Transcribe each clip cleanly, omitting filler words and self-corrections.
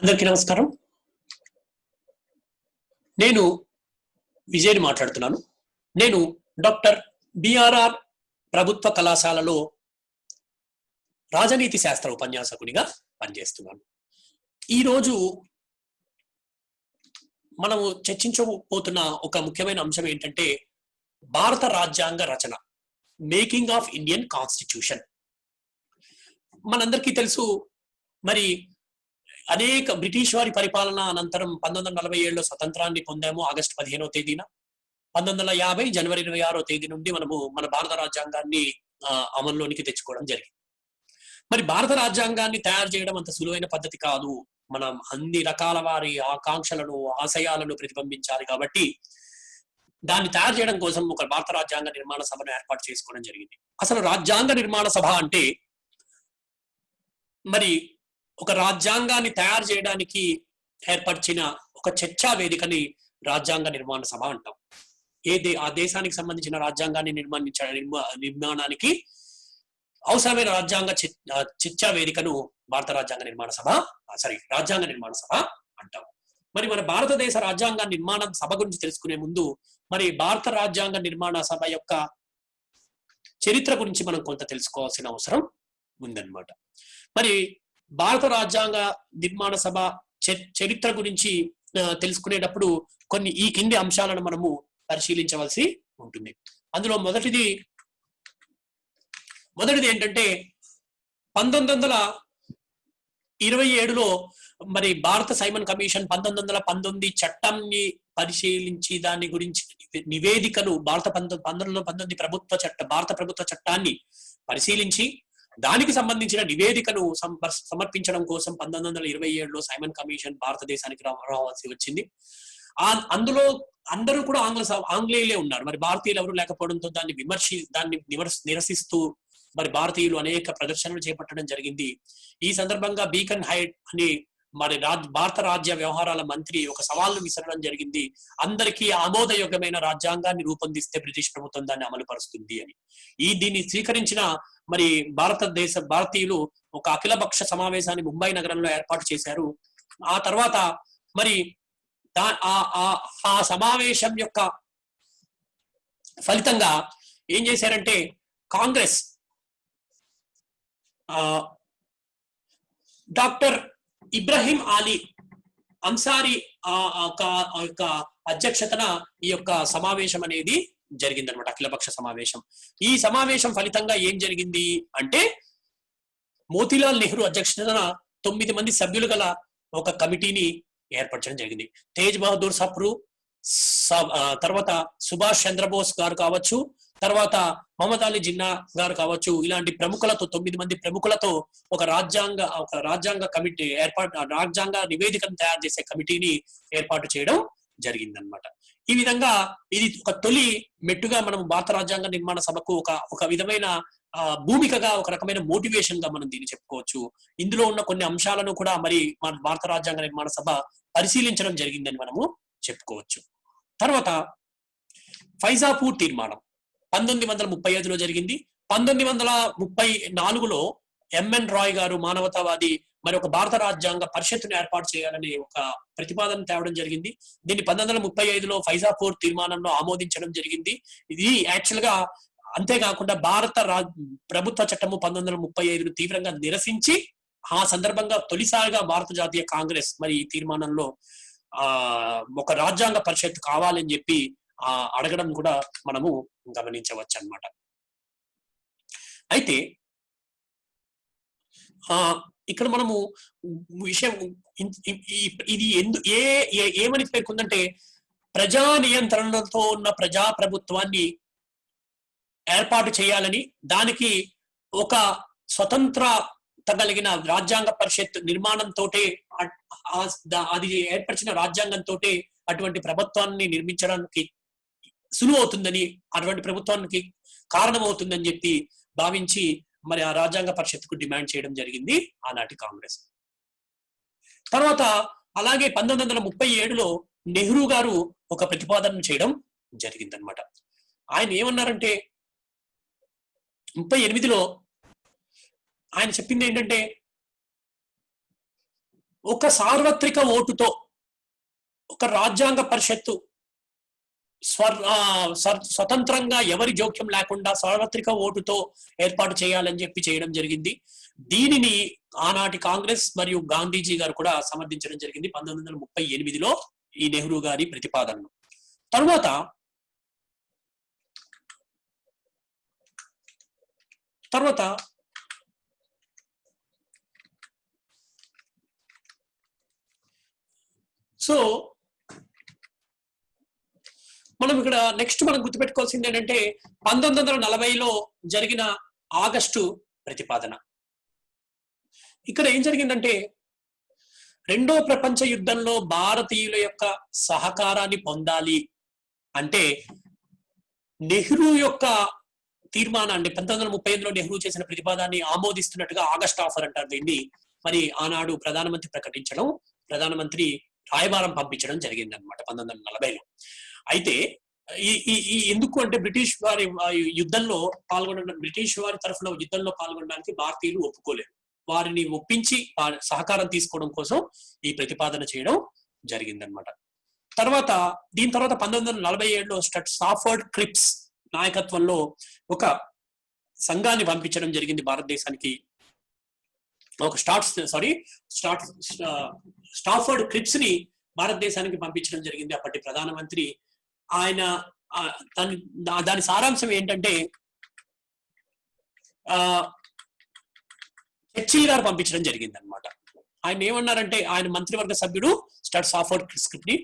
అందరికీ నమస్కారం. నేను విజయ్‌ని మాట్లాడుతున్నాను. నేను డాక్టర్ బిఆర్ఆర్ ప్రభుత్వ కళాశాలలో రాజనీతి శాస్త్ర ఉపన్యాసకునిగా పనిచేస్తున్నాను. ఈరోజు మనము చర్చించబోతున్న ఒక ముఖ్యమైన అంశం ఏంటంటే భారత రాజ్యాంగ రచన, మేకింగ్ ఆఫ్ ఇండియన్ కాన్స్టిట్యూషన్. మనందరికీ తెలుసు, మరి అనేక బ్రిటిష్ వారి పరిపాలన అనంతరం 1947లో స్వతంత్రాన్ని పొందాము ఆగస్టు 15వ తేదీన. 1950 జనవరి 26వ తేదీ నుండి మనము మన భారత రాజ్యాంగాన్ని అమల్లోనికి తెచ్చుకోవడం జరిగింది. మరి భారత రాజ్యాంగాన్ని తయారు చేయడం అంత సులువైన పద్ధతి కాదు. మనం అన్ని రకాల వారి ఆకాంక్షలను, ఆశయాలను ప్రతిబింబించాలి కాబట్టి దాన్ని తయారు చేయడం కోసం ఒక భారత రాజ్యాంగ నిర్మాణ సభను ఏర్పాటు చేసుకోవడం జరిగింది. అసలు రాజ్యాంగ నిర్మాణ సభ అంటే మరి ఒక రాజ్యాంగాన్ని తయారు చేయడానికి ఏర్పరిచిన ఒక చర్చా వేదికని రాజ్యాంగ నిర్మాణ సభ అంటాం. ఆ దేశానికి సంబంధించిన రాజ్యాంగాన్ని నిర్మాణానికి అవసరమైన రాజ్యాంగ చర్చా వేదికను రాజ్యాంగ నిర్మాణ సభ అంటాం. మరి మన భారతదేశ రాజ్యాంగ నిర్మాణ సభ గురించి తెలుసుకునే ముందు మరి భారత రాజ్యాంగ నిర్మాణ సభ యొక్క చరిత్ర గురించి మనం కొంత తెలుసుకోవాల్సిన అవసరం ఉందన్నమాట. మరి భారత రాజ్యాంగ నిర్మాణ సభ చరిత్ర గురించి తెలుసుకునేటప్పుడు కొన్ని ఈ కింది అంశాలను మనము పరిశీలించవలసి ఉంటుంది. అందులో మొదటిది ఏంటంటే 1927లో మరి భారత సైమన్ కమిషన్ 1919 చట్టాన్ని పరిశీలించి దాని గురించి నివేదికను భారత 1919 భారత ప్రభుత్వ చట్టాన్ని పరిశీలించి దానికి సంబంధించిన నివేదికను సమర్పించడం కోసం 1927లో సైమన్ కమిషన్ భారతదేశానికి రావాల్సి వచ్చింది. అందులో అందరూ కూడా ఆంగ్లేయులే ఉన్నారు. మరి భారతీయులు ఎవరు లేకపోవడంతో దాన్ని నిరసిస్తూ మరి భారతీయులు అనేక ప్రదర్శనలు చేపట్టడం జరిగింది. ఈ సందర్భంగా బీకన్ హైట్ అని మరి భారత రాజ్య వ్యవహారాల మంత్రి ఒక సవాల్ను విసరడం జరిగింది. అందరికీ ఆమోదయోగ్యమైన రాజ్యాంగాన్ని రూపొందిస్తే బ్రిటిష్ ప్రభుత్వం దాన్ని అమలు పరుస్తుంది అని. దీన్ని స్వీకరించిన మరి భారతీయులు ఒక అఖిలపక్ష సమావేశాన్ని ముంబై నగరంలో ఏర్పాటు చేశారు. ఆ తర్వాత మరి ఆ సమావేశం యొక్క ఫలితంగా ఏం చేశారంటే కాంగ్రెస్ డాక్టర్ ఇబ్రహీం అలీ అన్సారీ యొక్క అధ్యక్షతన ఈ యొక్క సమావేశం అనేది జరిగిందనమాట, అఖిలపక్ష సమావేశం. ఈ సమావేశం ఫలితంగా ఏం జరిగింది అంటే మోతీలాల్ నెహ్రూ అధ్యక్షతన 9 మంది సభ్యులు గల ఒక కమిటీని ఏర్పరచడం జరిగింది. తేజ్ బహదూర్ సప్రు, తర్వాత సుభాష్ చంద్రబోస్ గారు కావచ్చు, తర్వాత మహమ్మద్ అలీ జిన్నా గారు కావచ్చు, ఇలాంటి ప్రముఖులతో 9 మంది ప్రముఖులతో ఒక రాజ్యాంగ కమిటీ రాజ్యాంగ నివేదికను తయారు చేసే కమిటీని ఏర్పాటు చేయడం జరిగిందనమాట. ఈ విధంగా ఇది ఒక తొలి మెట్టుగా మనం భారత రాజ్యాంగ నిర్మాణ సభకు ఒక విధమైన భూమికగా, ఒక రకమైన మోటివేషన్ గా మనం దీన్ని చెప్పుకోవచ్చు. ఇందులో ఉన్న కొన్ని అంశాలను కూడా మరి మన భారత రాజ్యాంగ నిర్మాణ సభ పరిశీలించడం జరిగిందని మనము చెప్పుకోవచ్చు. తర్వాత ఫైజాపూర్ తీర్మానం 1935లో జరిగింది. 1934లో ఎంఎన్ రాయ్ గారు మానవతావాది మరి ఒక భారత రాజ్యాంగ పరిషత్తును ఏర్పాటు చేయాలని ఒక ప్రతిపాదన తేవడం జరిగింది. దీన్ని 1935లో ఫైజాపూర్ తీర్మానంలో ఆమోదించడం జరిగింది. ఇది యాక్చువల్ గా అంతేకాకుండా భారత ప్రభుత్వ చట్టము 1935ను తీవ్రంగా నిరసించి ఆ సందర్భంగా తొలిసారిగా భారత జాతీయ కాంగ్రెస్ మరి ఈ తీర్మానంలో ఒక రాజ్యాంగ పరిషత్ కావాలని చెప్పి అడగడం కూడా మనము గమనించవచ్చు అన్నమాట. అయితే ఇక్కడ మనము విషయం ఇది ఏమని పేర్కొందంటే ప్రజా నియంత్రణతో ఉన్న ప్రజా ప్రభుత్వాన్ని ఏర్పాటు చేయాలని, దానికి ఒక స్వతంత్రత కలిగిన రాజ్యాంగ పరిషత్ నిర్మాణంతో అది ఏర్పరిచిన రాజ్యాంగంతో అటువంటి ప్రభుత్వాన్ని నిర్మించడానికి సులువు అవుతుందని, అటువంటి ప్రభుత్వానికి కారణమవుతుందని చెప్పి భావించి మరి ఆ రాజ్యాంగ పరిషత్కు డిమాండ్ చేయడం జరిగింది ఆనాటి కాంగ్రెస్. తర్వాత అలాగే 1937లో నెహ్రూ గారు ఒక ప్రతిపాదన చేయడం జరిగిందనమాట. ఆయన ఏమన్నారంటే 38లో ఆయన చెప్పింది ఏంటంటే ఒక సార్వత్రిక ఓటుతో ఒక రాజ్యాంగ పరిషత్తు స్వతంత్రంగా ఎవరి జోక్యం లేకుండా సార్వత్రిక ఓటుతో ఏర్పాటు చేయాలని చెప్పి చేయడం జరిగింది. దీనిని ఆనాటి కాంగ్రెస్ మరియు గాంధీజీ గారు కూడా సమర్థించడం జరిగింది 1938లో ఈ నెహ్రూ గారి ప్రతిపాదనను. తర్వాత సో మనం ఇక్కడ నెక్స్ట్ మనం గుర్తుపెట్టుకోవాల్సింది ఏంటంటే 1940లో జరిగిన ఆగస్టు ప్రతిపాదన. ఇక్కడ ఏం జరిగిందంటే రెండో ప్రపంచ యుద్ధంలో భారతీయుల యొక్క సహకారాన్ని పొందాలి అంటే నెహ్రూ యొక్క తీర్మానాన్ని 1938లో నెహ్రూ చేసిన ప్రతిపాదనని ఆమోదిస్తున్నట్టుగా ఆగస్ట్ ఆఫర్ అంటారు దీన్ని. మరి ఆనాడు ప్రధానమంత్రి ప్రకటించడం, ప్రధానమంత్రి రాయబారం పంపించడం జరిగింది అనమాట 1940లో. అయితే ఈ ఎందుకు అంటే బ్రిటిష్ వారి యుద్ధంలో పాల్గొనడం, బ్రిటిష్ వారి తరఫున యుద్ధంలో పాల్గొనడానికి భారతీయులు ఒప్పుకోలేరు. వారిని ఒప్పించి సహకారం తీసుకోవడం కోసం ఈ ప్రతిపాదన చేయడం జరిగిందనమాట. దీని తర్వాత 1947లో స్టాఫర్డ్ క్రిప్స్ నాయకత్వంలో ఒక సంఘాన్ని పంపించడం జరిగింది భారతదేశానికి. ఒక స్టాఫర్డ్ క్రిప్స్ ని భారతదేశానికి పంపించడం జరిగింది. అప్పటి ప్రధానమంత్రి ఆయన దాని సారాంశం ఏంటంటే చర్చిల్ గారు పంపించడం జరిగింది అనమాట. ఆయన ఏమన్నారంటే ఆయన మంత్రివర్గ సభ్యుడు స్టాఫర్డ్ క్రిప్స్ ని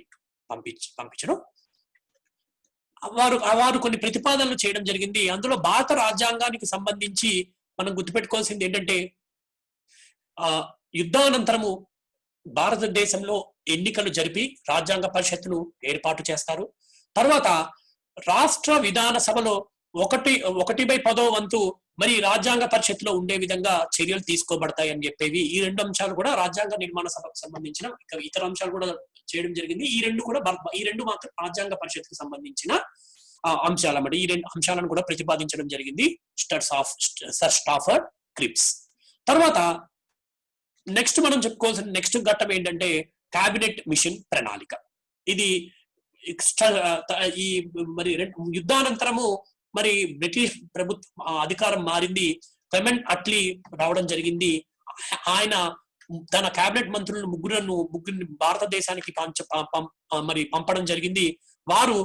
పంపించడం, వారు కొన్ని ప్రతిపాదనలు చేయడం జరిగింది. అందులో భారత రాజ్యాంగానికి సంబంధించి మనం గుర్తుపెట్టుకోవాల్సింది ఏంటంటే యుద్ధానంతరము భారతదేశంలో ఎన్నికలు జరిపి రాజ్యాంగ పరిషత్తును ఏర్పాటు చేస్తారు. తర్వాత రాష్ట్ర విధాన సభలో 1/10 మరి రాజ్యాంగ పరిషత్తులో ఉండే విధంగా చర్యలు తీసుకోబడతాయి అని చెప్పేవి. ఈ రెండు అంశాలు కూడా రాజ్యాంగ నిర్మాణ సభకు సంబంధించిన ఇతర అంశాలు కూడా చేయడం జరిగింది. ఈ రెండు మాత్రం రాజ్యాంగ పరిషత్తుకు సంబంధించిన అంశాలు అన్నమాట. ఈ రెండు అంశాలను కూడా ప్రతిపాదించడం జరిగింది సర్ స్టాఫర్డ్ క్రిప్స్. తర్వాత నెక్స్ట్ మనం చెప్పుకోవాల్సిన నెక్స్ట్ ఘట్టం ఏంటంటే క్యాబినెట్ మిషన్ ప్రణాళిక. ఇది ఈ మరి యుద్ధానంతరము మరి బ్రిటిష్ ప్రభుత్వం అధికారం మారింది. క్లెమెంట్ అట్లీ రావడం జరిగింది. ఆయన తన క్యాబినెట్ మంత్రులను ముగ్గురిని భారతదేశానికి మరి పంపడం జరిగింది. వారు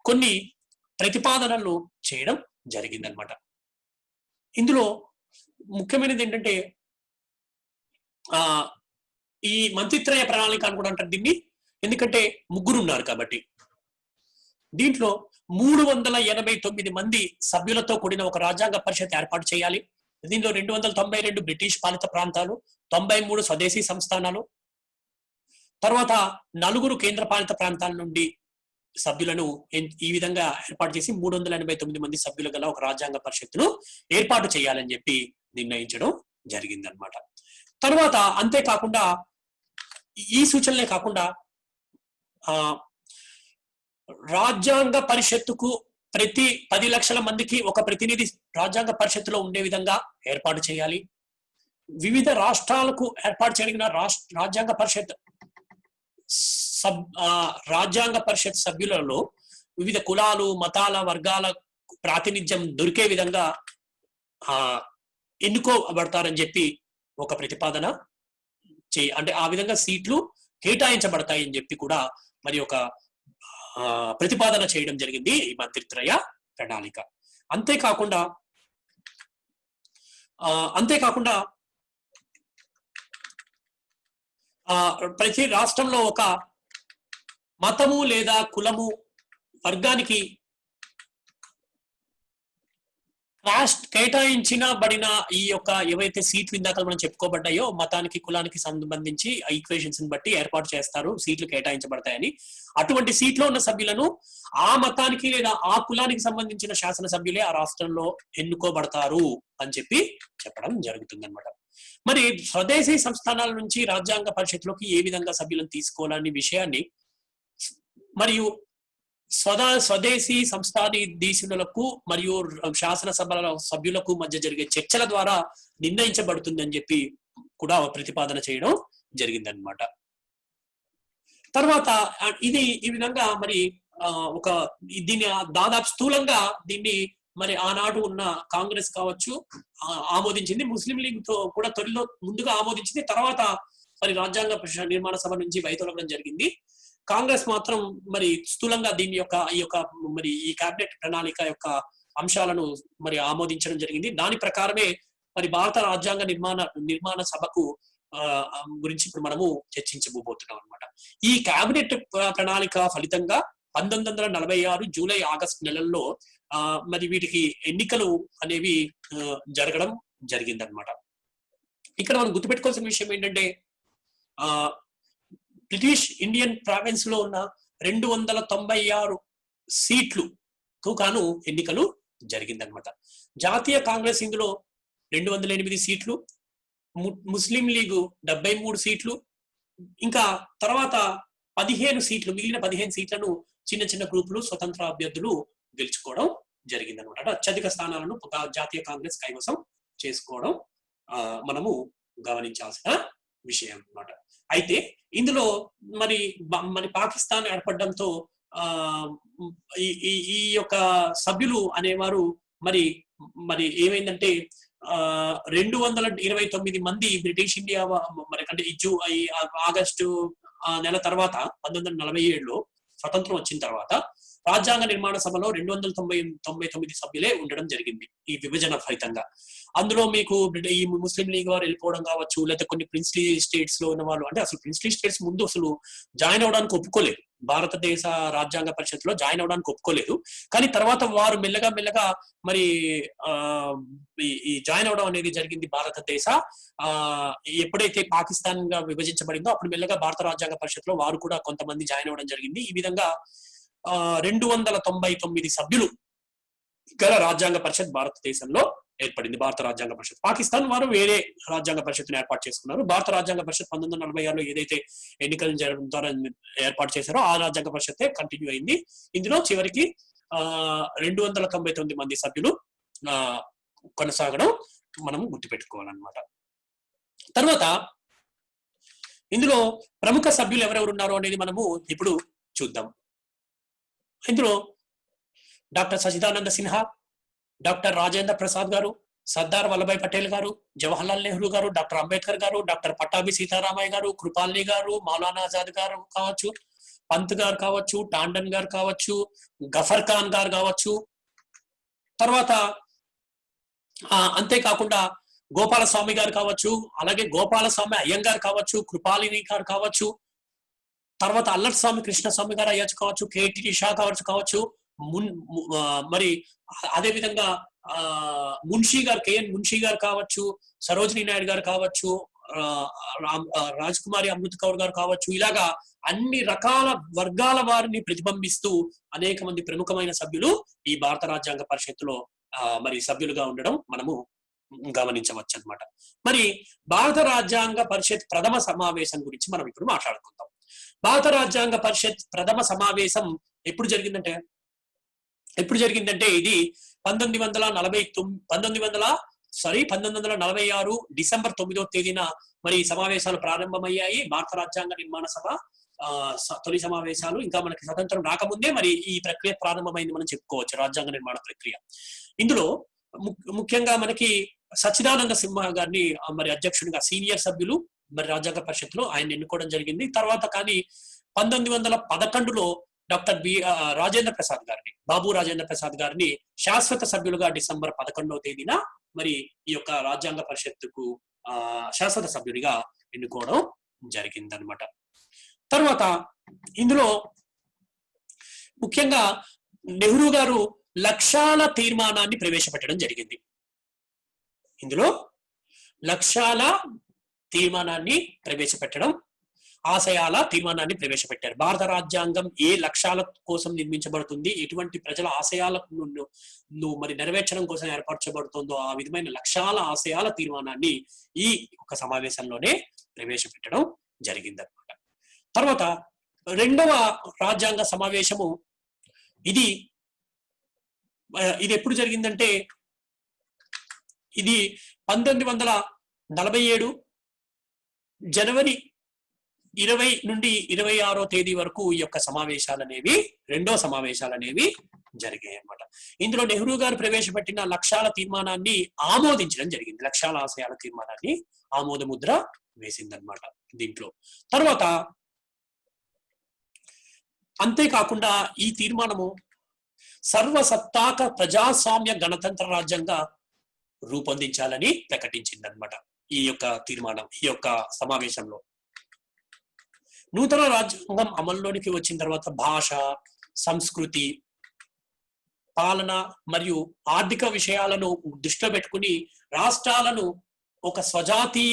కొన్ని ప్రతిపాదనలు చేయడం జరిగింది అనమాట. ఇందులో ముఖ్యమైనది ఏంటంటే ఈ మంత్రిత్రయ ప్రణాళిక అని కూడా అంటారు దీన్ని, ఎందుకంటే ముగ్గురు ఉన్నారు కాబట్టి. దీంట్లో 389 మంది సభ్యులతో కూడిన ఒక రాజ్యాంగ పరిషత్ ఏర్పాటు చేయాలి. దీనిలో 292 బ్రిటిష్ పాలిత ప్రాంతాలు, 93 స్వదేశీ సంస్థానాలు, తర్వాత 4 కేంద్ర పాలిత ప్రాంతాల నుండి సభ్యులను ఈ విధంగా ఏర్పాటు చేసి 389 మంది సభ్యులు గల ఒక రాజ్యాంగ పరిషత్తును ఏర్పాటు చేయాలని చెప్పి నిర్ణయించడం జరిగిందనమాట. తర్వాత అంతేకాకుండా ఈ సూచనలే కాకుండా రాజ్యాంగ పరిషత్తుకు ప్రతి 10 లక్షల మందికి ఒక ప్రతినిధి రాజ్యాంగ పరిషత్తులో ఉండే విధంగా ఏర్పాటు చేయాలి. వివిధ రాష్ట్రాలకు ఏర్పాటు చేయగలిగిన రాజ్యాంగ పరిషత్ సభ్యులలో వివిధ కులాలు, మతాల, వర్గాల ప్రాతినిధ్యం దొరికే విధంగా ఎన్నుకోబడతారని చెప్పి ఒక ప్రతిపాదన అంటే ఆ విధంగా సీట్లు కేటాయించబడతాయి అని చెప్పి కూడా మరి ఒక ప్రతిపాదన చేయడం జరిగింది ఈ మంత్రిత్రయ ప్రణాళిక. అంతేకాకుండా ప్రతి రాష్ట్రంలో ఒక మతము లేదా కులము, వర్గానికి కేటాయించబడిన ఈ యొక్క ఏవైతే సీట్లు ఇందాక మనం చెప్పుకోబడ్డాయో మతానికి, కులానికి సంబంధించి ఈక్వేషన్స్ బట్టి ఏర్పాటు చేస్తారు, సీట్లు కేటాయించబడతాయని. అటువంటి సీట్లో ఉన్న సభ్యులను ఆ మతానికి లేదా ఆ కులానికి సంబంధించిన శాసనసభ్యులే ఆ రాష్ట్రంలో ఎన్నుకోబడతారు అని చెప్పి చెప్పడం జరుగుతుంది అనమాట. మరి స్వదేశీ సంస్థానాల నుంచి రాజ్యాంగ పరిషత్లోకి ఏ విధంగా సభ్యులను తీసుకోవాలనే విషయాన్ని మరియు స్వదేశీ సంస్థానాధీశులకు మరియు శాసనసభల సభ్యులకు మధ్య జరిగే చర్చల ద్వారా నిర్ణయించబడుతుంది అని చెప్పి కూడా ప్రతిపాదన చేయడం జరిగిందనమాట. తర్వాత ఇది ఈ విధంగా మరి ఒక దీన్ని దాదాపు స్థూలంగా దీన్ని మరి ఆనాడు ఉన్న కాంగ్రెస్ కావచ్చు ఆమోదించింది. ముస్లిం లీగ్ తో కూడా తొలిలో ముందుగా ఆమోదించింది. తర్వాత మరి రాజ్యాంగ నిర్మాణ సభ నుంచి వైదొలగడం జరిగింది. కాంగ్రెస్ మాత్రం మరి స్థూలంగా దీని యొక్క మరి ఈ కేబినెట్ ప్రణాళిక యొక్క అంశాలను మరి ఆమోదించడం జరిగింది. దాని ప్రకారమే మరి భారత రాజ్యాంగ నిర్మాణ సభకు గురించి ఇప్పుడు మనము చర్చించబోతున్నాం అనమాట. ఈ కేబినెట్ ప్రణాళిక ఫలితంగా 1946 జూలై ఆగస్టు నెలల్లో మరి వీటికి ఎన్నికలు అనేవి జరగడం జరిగిందనమాట. ఇక్కడ మనం గుర్తుపెట్టుకోవాల్సిన విషయం ఏంటంటే బ్రిటిష్ ఇండియన్ ప్రావిన్స్ లో ఉన్న 296 సీట్లకు గాను ఎన్నికలు జరిగిందనమాట. జాతీయ కాంగ్రెస్ ఇందులో 208 సీట్లు, ముస్లిం లీగు 73 సీట్లు, ఇంకా తర్వాత 15 సీట్లు, మిగిలిన 15 సీట్లను చిన్న చిన్న గ్రూపులు స్వతంత్ర అభ్యర్థులు గెలుచుకోవడం జరిగిందనమాట. అత్యధిక స్థానాలను జాతీయ కాంగ్రెస్ కైవసం చేసుకోవడం మనము గమనించాల్సిన విషయం అన్నమాట. అయితే ఇందులో మరి పాకిస్తాన్ ఏర్పడడంతో ఈ యొక్క సభ్యులు అనేవారు మరి ఏమైందంటే 229 మంది బ్రిటిష్ ఇండియా మరి అంటే ఆగస్టు నెల తర్వాత 1947లో స్వతంత్రం వచ్చిన తర్వాత రాజ్యాంగ నిర్మాణ సభలో 299 సభ్యులే ఉండడం జరిగింది ఈ విభజన ఫలితంగా. అందులో మీకు ఈ ముస్లిం లీగ్ వారు వెళ్ళిపోవడం కావచ్చు, లేకపోతే కొన్ని ప్రిన్స్లీ స్టేట్స్ లో ఉన్న వాళ్ళు, అంటే అసలు ప్రిన్స్లీ స్టేట్స్ ముందు అసలు జాయిన్ అవడానికి ఒప్పుకోలేదు, భారతదేశ రాజ్యాంగ పరిషత్లో జాయిన్ అవడానికి ఒప్పుకోలేదు. కానీ తర్వాత వారు మెల్లగా మరి ఈ జాయిన్ అవడం అనేది జరిగింది. భారతదేశ ఎప్పుడైతే పాకిస్తాన్ గా విభజించబడిందో అప్పుడు మెల్లగా భారత రాజ్యాంగ పరిషత్లో వారు కూడా కొంతమంది జాయిన్ అవడం జరిగింది. ఈ విధంగా 299 సభ్యులు గల రాజ్యాంగ పరిషత్ భారతదేశంలో ఏర్పడింది. భారత రాజ్యాంగ పరిషత్. పాకిస్తాన్ వారు వేరే రాజ్యాంగ పరిషత్తును ఏర్పాటు చేసుకున్నారు. భారత రాజ్యాంగ పరిషత్ 1946లో ఏదైతే ఎన్నికలు జరగడం ద్వారా ఏర్పాటు చేశారో ఆ రాజ్యాంగ పరిషత్తే కంటిన్యూ అయింది. ఇందులో చివరికి 299 మంది సభ్యులు కొనసాగడం మనం గుర్తుపెట్టుకోవాలన్నమాట. తర్వాత ఇందులో ప్రముఖ సభ్యులు ఎవరెవరు ఉన్నారో అనేది మనము ఇప్పుడు చూద్దాం. ఇందులో డాక్టర్ సచిదానంద సిన్హా, డాక్టర్ రాజేంద్ర ప్రసాద్ గారు, సర్దార్ వల్లభాయ్ పటేల్ గారు, జవహర్లాల్ నెహ్రూ గారు, డాక్టర్ అంబేద్కర్ గారు, డాక్టర్ పట్టాభి సీతారామయ్య గారు, కృపాల్ని గారు, మౌలానా ఆజాద్ గారు కావచ్చు, పంత్ గారు కావచ్చు, టాండన్ గారు కావచ్చు, గఫర్ ఖాన్ గారు కావచ్చు, తర్వాత అంతేకాకుండా గోపాలస్వామి గారు కావచ్చు, అలాగే గోపాలస్వామి అయ్యంగారు కావచ్చు, కృపాలిని గారు కావచ్చు, తర్వాత అల్లటి స్వామి కృష్ణస్వామి గారు అయ్యచ్చు కావచ్చు, కేటి షా కావచ్చు, మరి అదే విధంగా మున్షీ గారు, కేఎన్ మున్షీ గారు కావచ్చు, సరోజినీ నాయుడు గారు కావచ్చు, రాజకుమారి అమృత్ కౌర్ గారు కావచ్చు, ఇలాగా అన్ని రకాల వర్గాల వారిని ప్రతిబింబిస్తూ అనేక మంది ప్రముఖమైన సభ్యులు ఈ భారత రాజ్యాంగ పరిషత్తులో మరి సభ్యులుగా ఉండడం మనము గమనించవచ్చు అన్నమాట. మరి భారత రాజ్యాంగ పరిషత్ ప్రథమ సమావేశం గురించి మనం ఇప్పుడు మాట్లాడుకుందాం. భారత రాజ్యాంగ పరిషత్ ప్రథమ సమావేశం ఎప్పుడు జరిగిందంటే ఇది 1946 డిసెంబర్ 9వ తేదీన మరి సమావేశాలు ప్రారంభమయ్యాయి. భారత రాజ్యాంగ నిర్మాణ సభ తొలి సమావేశాలు, ఇంకా మనకి స్వతంత్రం రాకముందే మరి ఈ ప్రక్రియ ప్రారంభమైంది మనం చెప్పుకోవచ్చు, రాజ్యాంగ నిర్మాణ ప్రక్రియ. ఇందులో ముఖ్యంగా మనకి సచిదానంద సిన్హా గారిని మరి అధ్యక్షుడిగా, సీనియర్ సభ్యులు మరి రాజ్యాంగ పరిషత్తులో ఆయన ఎన్నుకోవడం జరిగింది. తర్వాత కానీ 1911లో డాక్టర్ రాజేంద్ర ప్రసాద్ గారిని, బాబు రాజేంద్ర ప్రసాద్ గారిని శాశ్వత సభ్యులుగా డిసెంబర్ 11వ తేదీన మరి ఈ యొక్క రాజ్యాంగ పరిషత్తుకు శాశ్వత సభ్యుడిగా ఎన్నుకోవడం జరిగిందనమాట. తర్వాత ఇందులో ముఖ్యంగా నెహ్రూ గారు లక్ష్యాల తీర్మానాన్ని ప్రవేశపెట్టడం జరిగింది. ఇందులో లక్ష్యాల తీర్మానాన్ని ప్రవేశపెట్టడం, ఆశయాల తీర్మానాన్ని ప్రవేశపెట్టారు. భారత రాజ్యాంగం ఏ లక్ష్యాల కోసం నిర్మించబడుతుంది, ఎటువంటి ప్రజల ఆశయాలను మరి నెరవేర్చడం కోసం ఏర్పరచబడుతుందో ఆ విధమైన లక్ష్యాల ఆశయాల తీర్మానాన్ని ఈ ఒక సమావేశంలోనే ప్రవేశపెట్టడం జరిగిందన్నమాట. తర్వాత రెండవ రాజ్యాంగ సమావేశము ఇది ఎప్పుడు జరిగిందంటే ఇది 1947 జనవరి 20 నుండి 26వ తేదీ వరకు ఈ యొక్క సమావేశాలు అనేవి రెండో సమావేశాలు అనేవి జరిగాయి అన్నమాట. ఇందులో నెహ్రూ గారు ప్రవేశపెట్టిన లక్ష్యాల తీర్మానాన్ని ఆమోదించడం జరిగింది. లక్ష్యాల ఆశయాల తీర్మానాన్ని ఆమోద ముద్ర వేసిందనమాట దీంట్లో. తర్వాత అంతేకాకుండా ఈ తీర్మానము సర్వసత్తాక ప్రజాస్వామ్య గణతంత్ర రాజ్యంగా రూపొందించాలని ప్రకటించిందనమాట ఈ యొక్క తీర్మానం, ఈ యొక్క సమావేశంలో. నూతన రాజ్యాంగం అమల్లోనికి వచ్చిన తర్వాత భాష, సంస్కృతి, పాలన మరియు ఆర్థిక విషయాలను దృష్టిలో పెట్టుకుని రాష్ట్రాలను ఒక స్వజాతి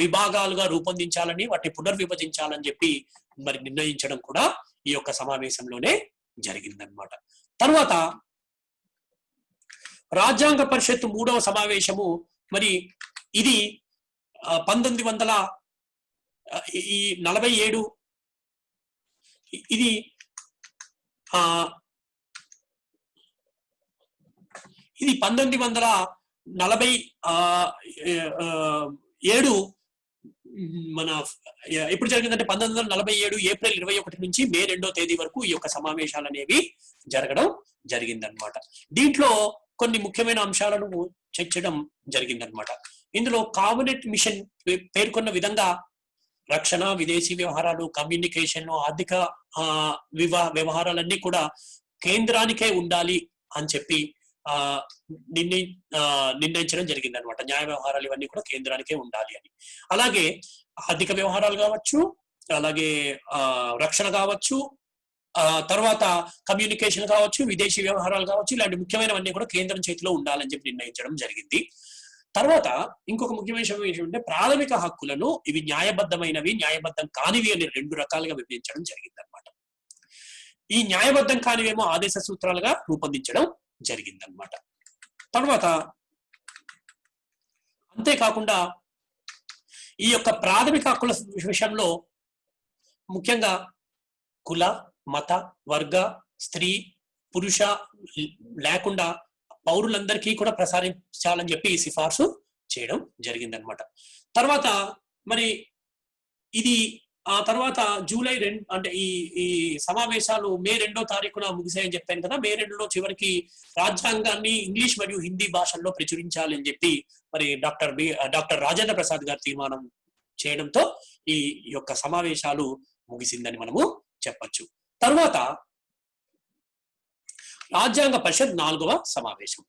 విభాగాలుగా రూపొందించాలని, వాటిని పునర్విభజించాలని చెప్పి మరి నిర్ణయించడం కూడా ఈ యొక్క సమావేశంలోనే జరిగిందనమాట. తర్వాత రాజ్యాంగ పరిషత్ 3వ సమావేశము మరి ఇది 1947 ఇది ఇది 1947 మన ఎప్పుడు జరిగిందంటే 1947 ఏప్రిల్ 21 నుంచి మే 2వ తేదీ వరకు ఈ యొక్క సమావేశాలు అనేవి జరగడం జరిగిందనమాట. దీంట్లో కొన్ని ముఖ్యమైన అంశాలను చర్చించడం జరిగిందనమాట. ఇందులో కాబినెట్ మిషన్ పేర్కొన్న విధంగా రక్షణ, విదేశీ వ్యవహారాలు, కమ్యూనికేషన్, ఆర్థిక వ్యవహారాలన్నీ కూడా కేంద్రానికే ఉండాలి అని చెప్పి నిర్ణయించడం జరిగింది అనమాట. న్యాయ వ్యవహారాలు ఇవన్నీ కూడా కేంద్రానికే ఉండాలి అని. అలాగే ఆర్థిక వ్యవహారాలు కావచ్చు, అలాగే రక్షణ కావచ్చు, తర్వాత కమ్యూనికేషన్ కావచ్చు, విదేశీ వ్యవహారాలు కావచ్చు, ఇలాంటి ముఖ్యమైనవన్నీ కూడా కేంద్రం చేతిలో ఉండాలని చెప్పి నిర్ణయించడం జరిగింది. తర్వాత ఇంకొక ముఖ్యమైన విషయం ఏంటంటే ప్రాథమిక హక్కులను ఇవి న్యాయబద్ధమైనవి, న్యాయబద్ధం కానివి అని 2 రకాలుగా విభజించడం జరిగింది అనమాట. ఈ న్యాయబద్ధం కానివేమో ఆదేశ సూత్రాలుగా రూపొందించడం జరిగిందనమాట. తర్వాత అంతేకాకుండా ఈ యొక్క ప్రాథమిక హక్కుల విషయంలో ముఖ్యంగా కుల, మత, వర్గ, స్త్రీ, పురుష లేకుండా పౌరులందరికీ కూడా ప్రసారించాలని చెప్పి సిఫార్సు చేయడం జరిగిందనమాట. తర్వాత మరి ఇది ఆ తర్వాత జూలై 2 అంటే ఈ సమావేశాలు మే 2వ తారీఖున ముగిసాయని చెప్పాను కదా. మే 2లో చివరికి రాజ్యాంగాన్ని ఇంగ్లీష్ మరియు హిందీ భాషల్లో ప్రచురించాలి అని చెప్పి మరి డాక్టర్ రాజేంద్ర ప్రసాద్ గారు తీర్మానం చేయడంతో ఈ యొక్క సమావేశాలు ముగిసిందని మనము చెప్పచ్చు. తర్వాత రాజ్యాంగ పరిషత్ 4వ సమావేశం,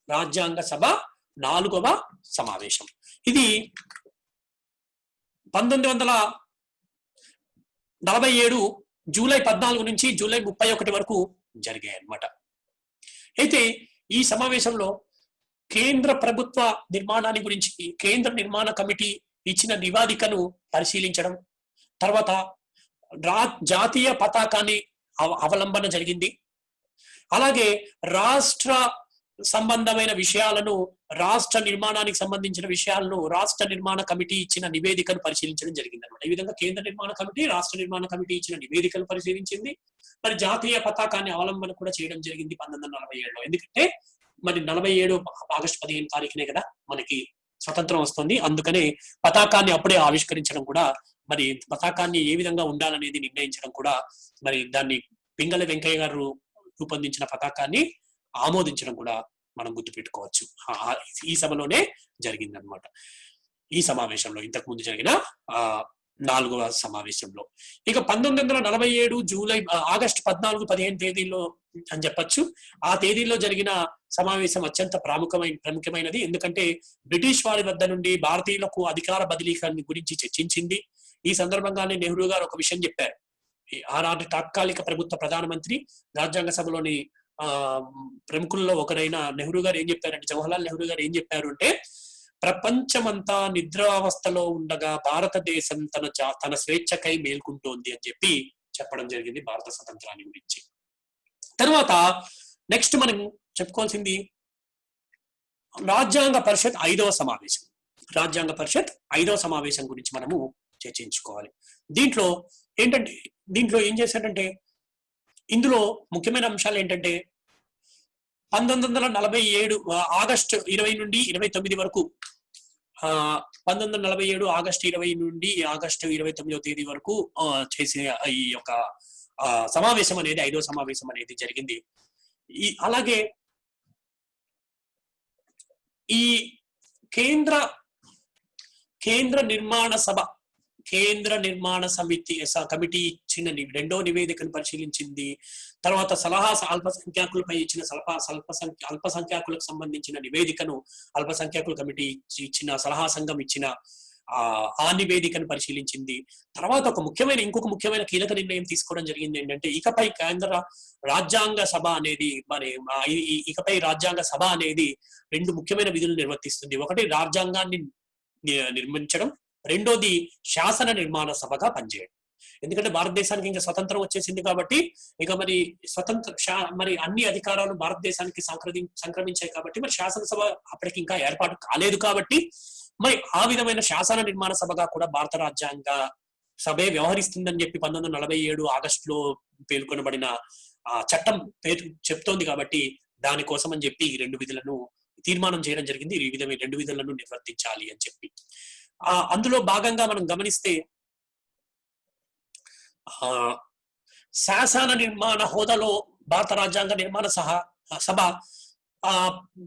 రాజ్యాంగ సభ 4వ సమావేశం. ఇది 1947 జూలై 14 నుంచి జూలై 31 వరకు జరిగాయి అన్నమాట. అయితే ఈ సమావేశంలో కేంద్ర ప్రభుత్వ నిర్మాణాన్ని గురించి కేంద్ర నిర్మాణ కమిటీ ఇచ్చిన నివేదికను పరిశీలించడం, తర్వాత జాతీయ పతాకాన్ని అవలంబన జరిగింది. అలాగే రాష్ట్ర సంబంధమైన విషయాలను, రాష్ట్ర నిర్మాణానికి సంబంధించిన విషయాలను రాష్ట్ర నిర్మాణ కమిటీ ఇచ్చిన నివేదికను పరిశీలించడం జరిగింది అనమాట. ఈ విధంగా కేంద్ర నిర్మాణ కమిటీ, రాష్ట్ర నిర్మాణ కమిటీ ఇచ్చిన నివేదికను పరిశీలించింది. మరి జాతీయ పతాకాన్ని అవలంబన కూడా చేయడం జరిగింది 1947లో. ఎందుకంటే మరి 47 ఆగస్టు 15 తారీఖునే కదా మనకి స్వతంత్రం వస్తుంది. అందుకనే పతాకాన్ని అప్పుడే ఆవిష్కరించడం కూడా, మరి పతాకాన్ని ఏ విధంగా ఉండాలనేది నిర్ణయించడం కూడా, మరి దాన్ని పింగళ వెంకయ్య గారు రూపొందించిన పతాకాన్ని ఆమోదించడం కూడా మనం గుర్తుపెట్టుకోవచ్చు. ఈ సభలోనే జరిగిందనమాట. ఈ సమావేశంలో ఇంతకు ముందు జరిగిన 4వ సమావేశంలో. ఇక 1947 ఆగస్టు 14-15 తేదీల్లో అని చెప్పచ్చు. ఆ తేదీల్లో జరిగిన సమావేశం అత్యంత ప్రాముఖ్యమైనది. ఎందుకంటే బ్రిటిష్ వారి వద్ద నుండి భారతీయులకు అధికార బదిలీ గురించి చర్చించింది. ఈ సందర్భంగానే నెహ్రూ గారు ఒక విషయం చెప్పారు. ఆనాటి తాత్కాలిక ప్రభుత్వ ప్రధానమంత్రి, రాజ్యాంగ సభలోని ప్రముఖుల్లో ఒకరైన నెహ్రూ గారు ఏం చెప్పారంటే, జవహర్లాల్ నెహ్రూ గారు ఏం చెప్పారు అంటే, ప్రపంచమంతా నిద్రావస్థలో ఉండగా భారతదేశం తన స్వేచ్ఛకై మేల్కుంటోంది అని చెప్పి చెప్పడం జరిగింది భారత స్వతంత్రాన్ని గురించి. తర్వాత నెక్స్ట్ మనం చెప్పుకోవాల్సింది రాజ్యాంగ పరిషత్ 5వ సమావేశం. రాజ్యాంగ పరిషత్ 5వ సమావేశం గురించి మనము చర్చించుకోవాలి. దీంట్లో ఏం చేశాడంటే, ఇందులో ముఖ్యమైన అంశాలు ఏంటంటే 1947 ఆగస్టు 20 నుండి 29 వరకు 1947 ఆగస్టు 20 నుండి ఆగస్టు 29వ తేదీ వరకు చేసిన ఈ యొక్క సమావేశం అనేది 5వ సమావేశం అనేది జరిగింది. అలాగే ఈ కేంద్ర నిర్మాణ సమితి కమిటీ ఇచ్చిన రెండో నివేదికను పరిశీలించింది. తర్వాత అల్పసంఖ్యాకులపై ఇచ్చిన అల్పసంఖ్యాకులకు సంబంధించిన నివేదికను అల్పసంఖ్యాకుల కమిటీ ఇచ్చిన సలహా సంఘం ఇచ్చిన ఆ నివేదికను పరిశీలించింది. తర్వాత ఇంకొక ముఖ్యమైన కీలక నిర్ణయం తీసుకోవడం జరిగింది. ఏంటంటే ఇకపై రాజ్యాంగ సభ అనేది రెండు ముఖ్యమైన విధులు నిర్వర్తిస్తుంది. ఒకటి రాజ్యాంగాన్ని నిర్మించడం, రెండోది శాసన నిర్మాణ సభగా పనిచేయడం. ఎందుకంటే భారతదేశానికి ఇంకా స్వతంత్రం వచ్చేసింది కాబట్టి ఇక మరి అన్ని అధికారాలు భారతదేశానికి సంక్రమించాయి కాబట్టి మరి శాసనసభ అప్పటికి ఇంకా ఏర్పాటు కాలేదు కాబట్టి మరి ఆ విధమైన శాసన నిర్మాణ సభగా కూడా భారత రాజ్యాంగ సభే వ్యవహరిస్తుందని చెప్పి 1947 ఆగస్టులో పేర్కొనబడిన చట్టం చెప్తోంది. కాబట్టి దానికోసం అని చెప్పి ఈ రెండు విధులను తీర్మానం చేయడం జరిగింది. ఈ రెండు విధులను నిర్వర్తించాలి అని చెప్పి. అందులో భాగంగా మనం గమనిస్తే శాసన నిర్మాణ హోదాలో భారత రాజ్యాంగ నిర్మాణ సభ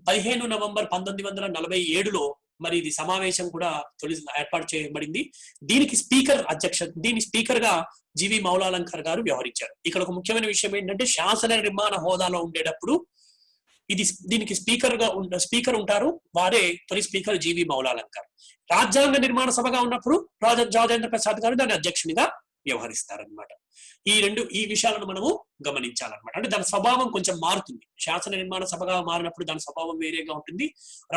15 నవంబర్ 1947లో మరి ఇది సమావేశం కూడా తొలి ఏర్పాటు చేయబడింది. దీనికి స్పీకర్ గా జీవి మౌలాలంకర్ గారు వ్యవహరించారు. ఇక్కడ ఒక ముఖ్యమైన విషయం ఏంటంటే శాసన నిర్మాణ హోదాలో ఉండేటప్పుడు దీనికి స్పీకర్ ఉంటారు. వారే తొలి స్పీకర్ జీవి మౌలాలంకర్. రాజ్యాంగ నిర్మాణ సభగా ఉన్నప్పుడు రాజేంద్ర ప్రసాద్ గారు దాని అధ్యక్షునిగా వ్యవహరిస్తారనమాట. ఈ విషయాలను మనము గమనించాలన్నమాట. అంటే దాని స్వభావం కొంచెం మారుతుంది. శాసన నిర్మాణ సభగా మారినప్పుడు దాని స్వభావం వేరేగా ఉంటుంది.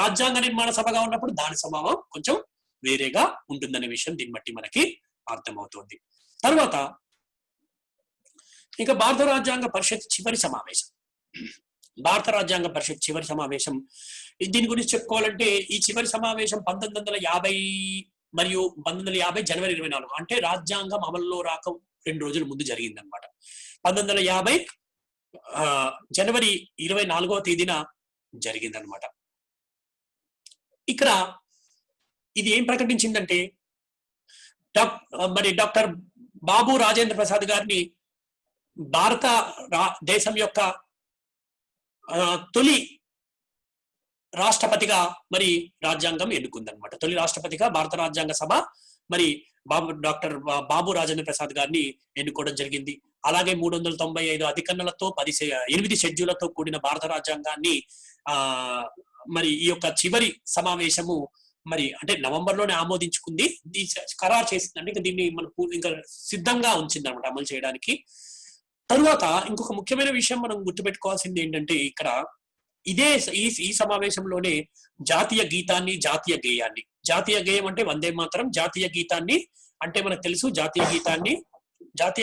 రాజ్యాంగ నిర్మాణ సభగా ఉన్నప్పుడు దాని స్వభావం కొంచెం వేరేగా ఉంటుందనే విషయం దీన్ని బట్టి మనకి అర్థమవుతుంది. తర్వాత ఇక భారత రాజ్యాంగ పరిషత్ చివరి సమావేశం దీని గురించి చెప్పుకోవాలంటే ఈ చివరి సమావేశం 1950 మరియు 1950 జనవరి 24 అంటే రాజ్యాంగం అమల్లో రాక 2 రోజుల ముందు జరిగిందనమాట. 1950 జనవరి 24వ తేదీన జరిగిందనమాట. ఇక్కడ ఇది ఏం ప్రకటించిందంటే డాక్టర్ బాబు రాజేంద్ర ప్రసాద్ గారిని భారత దేశం యొక్క తొలి రాష్ట్రపతిగా మరి రాజ్యాంగం ఎన్నుకుందనమాట. తొలి రాష్ట్రపతిగా భారత రాజ్యాంగ సభ మరి డాక్టర్ బాబు రాజేంద్ర ప్రసాద్ గారిని ఎన్నుకోవడం జరిగింది. అలాగే 395 అధికరణలతో 8 షెడ్యూళ్లతో కూడిన భారత రాజ్యాంగాన్ని మరి ఈ యొక్క చివరి సమావేశము మరి అంటే నవంబర్లోనే ఆమోదించుకుంది, ఖరారు చేసిందండి. ఇంకా దీన్ని మనం ఇంకా సిద్ధంగా ఉంచింది అనమాట అమలు చేయడానికి. తరువాత ఇంకొక ముఖ్యమైన విషయం మనం గుర్తుపెట్టుకోవాల్సింది ఏంటంటే ఇక్కడ ఈ సమావేశంలోనే జాతీయ గేయం అంటే వందే మాతరం, జాతీయ గీతాన్ని అంటే మనకు తెలుసు జాతీయ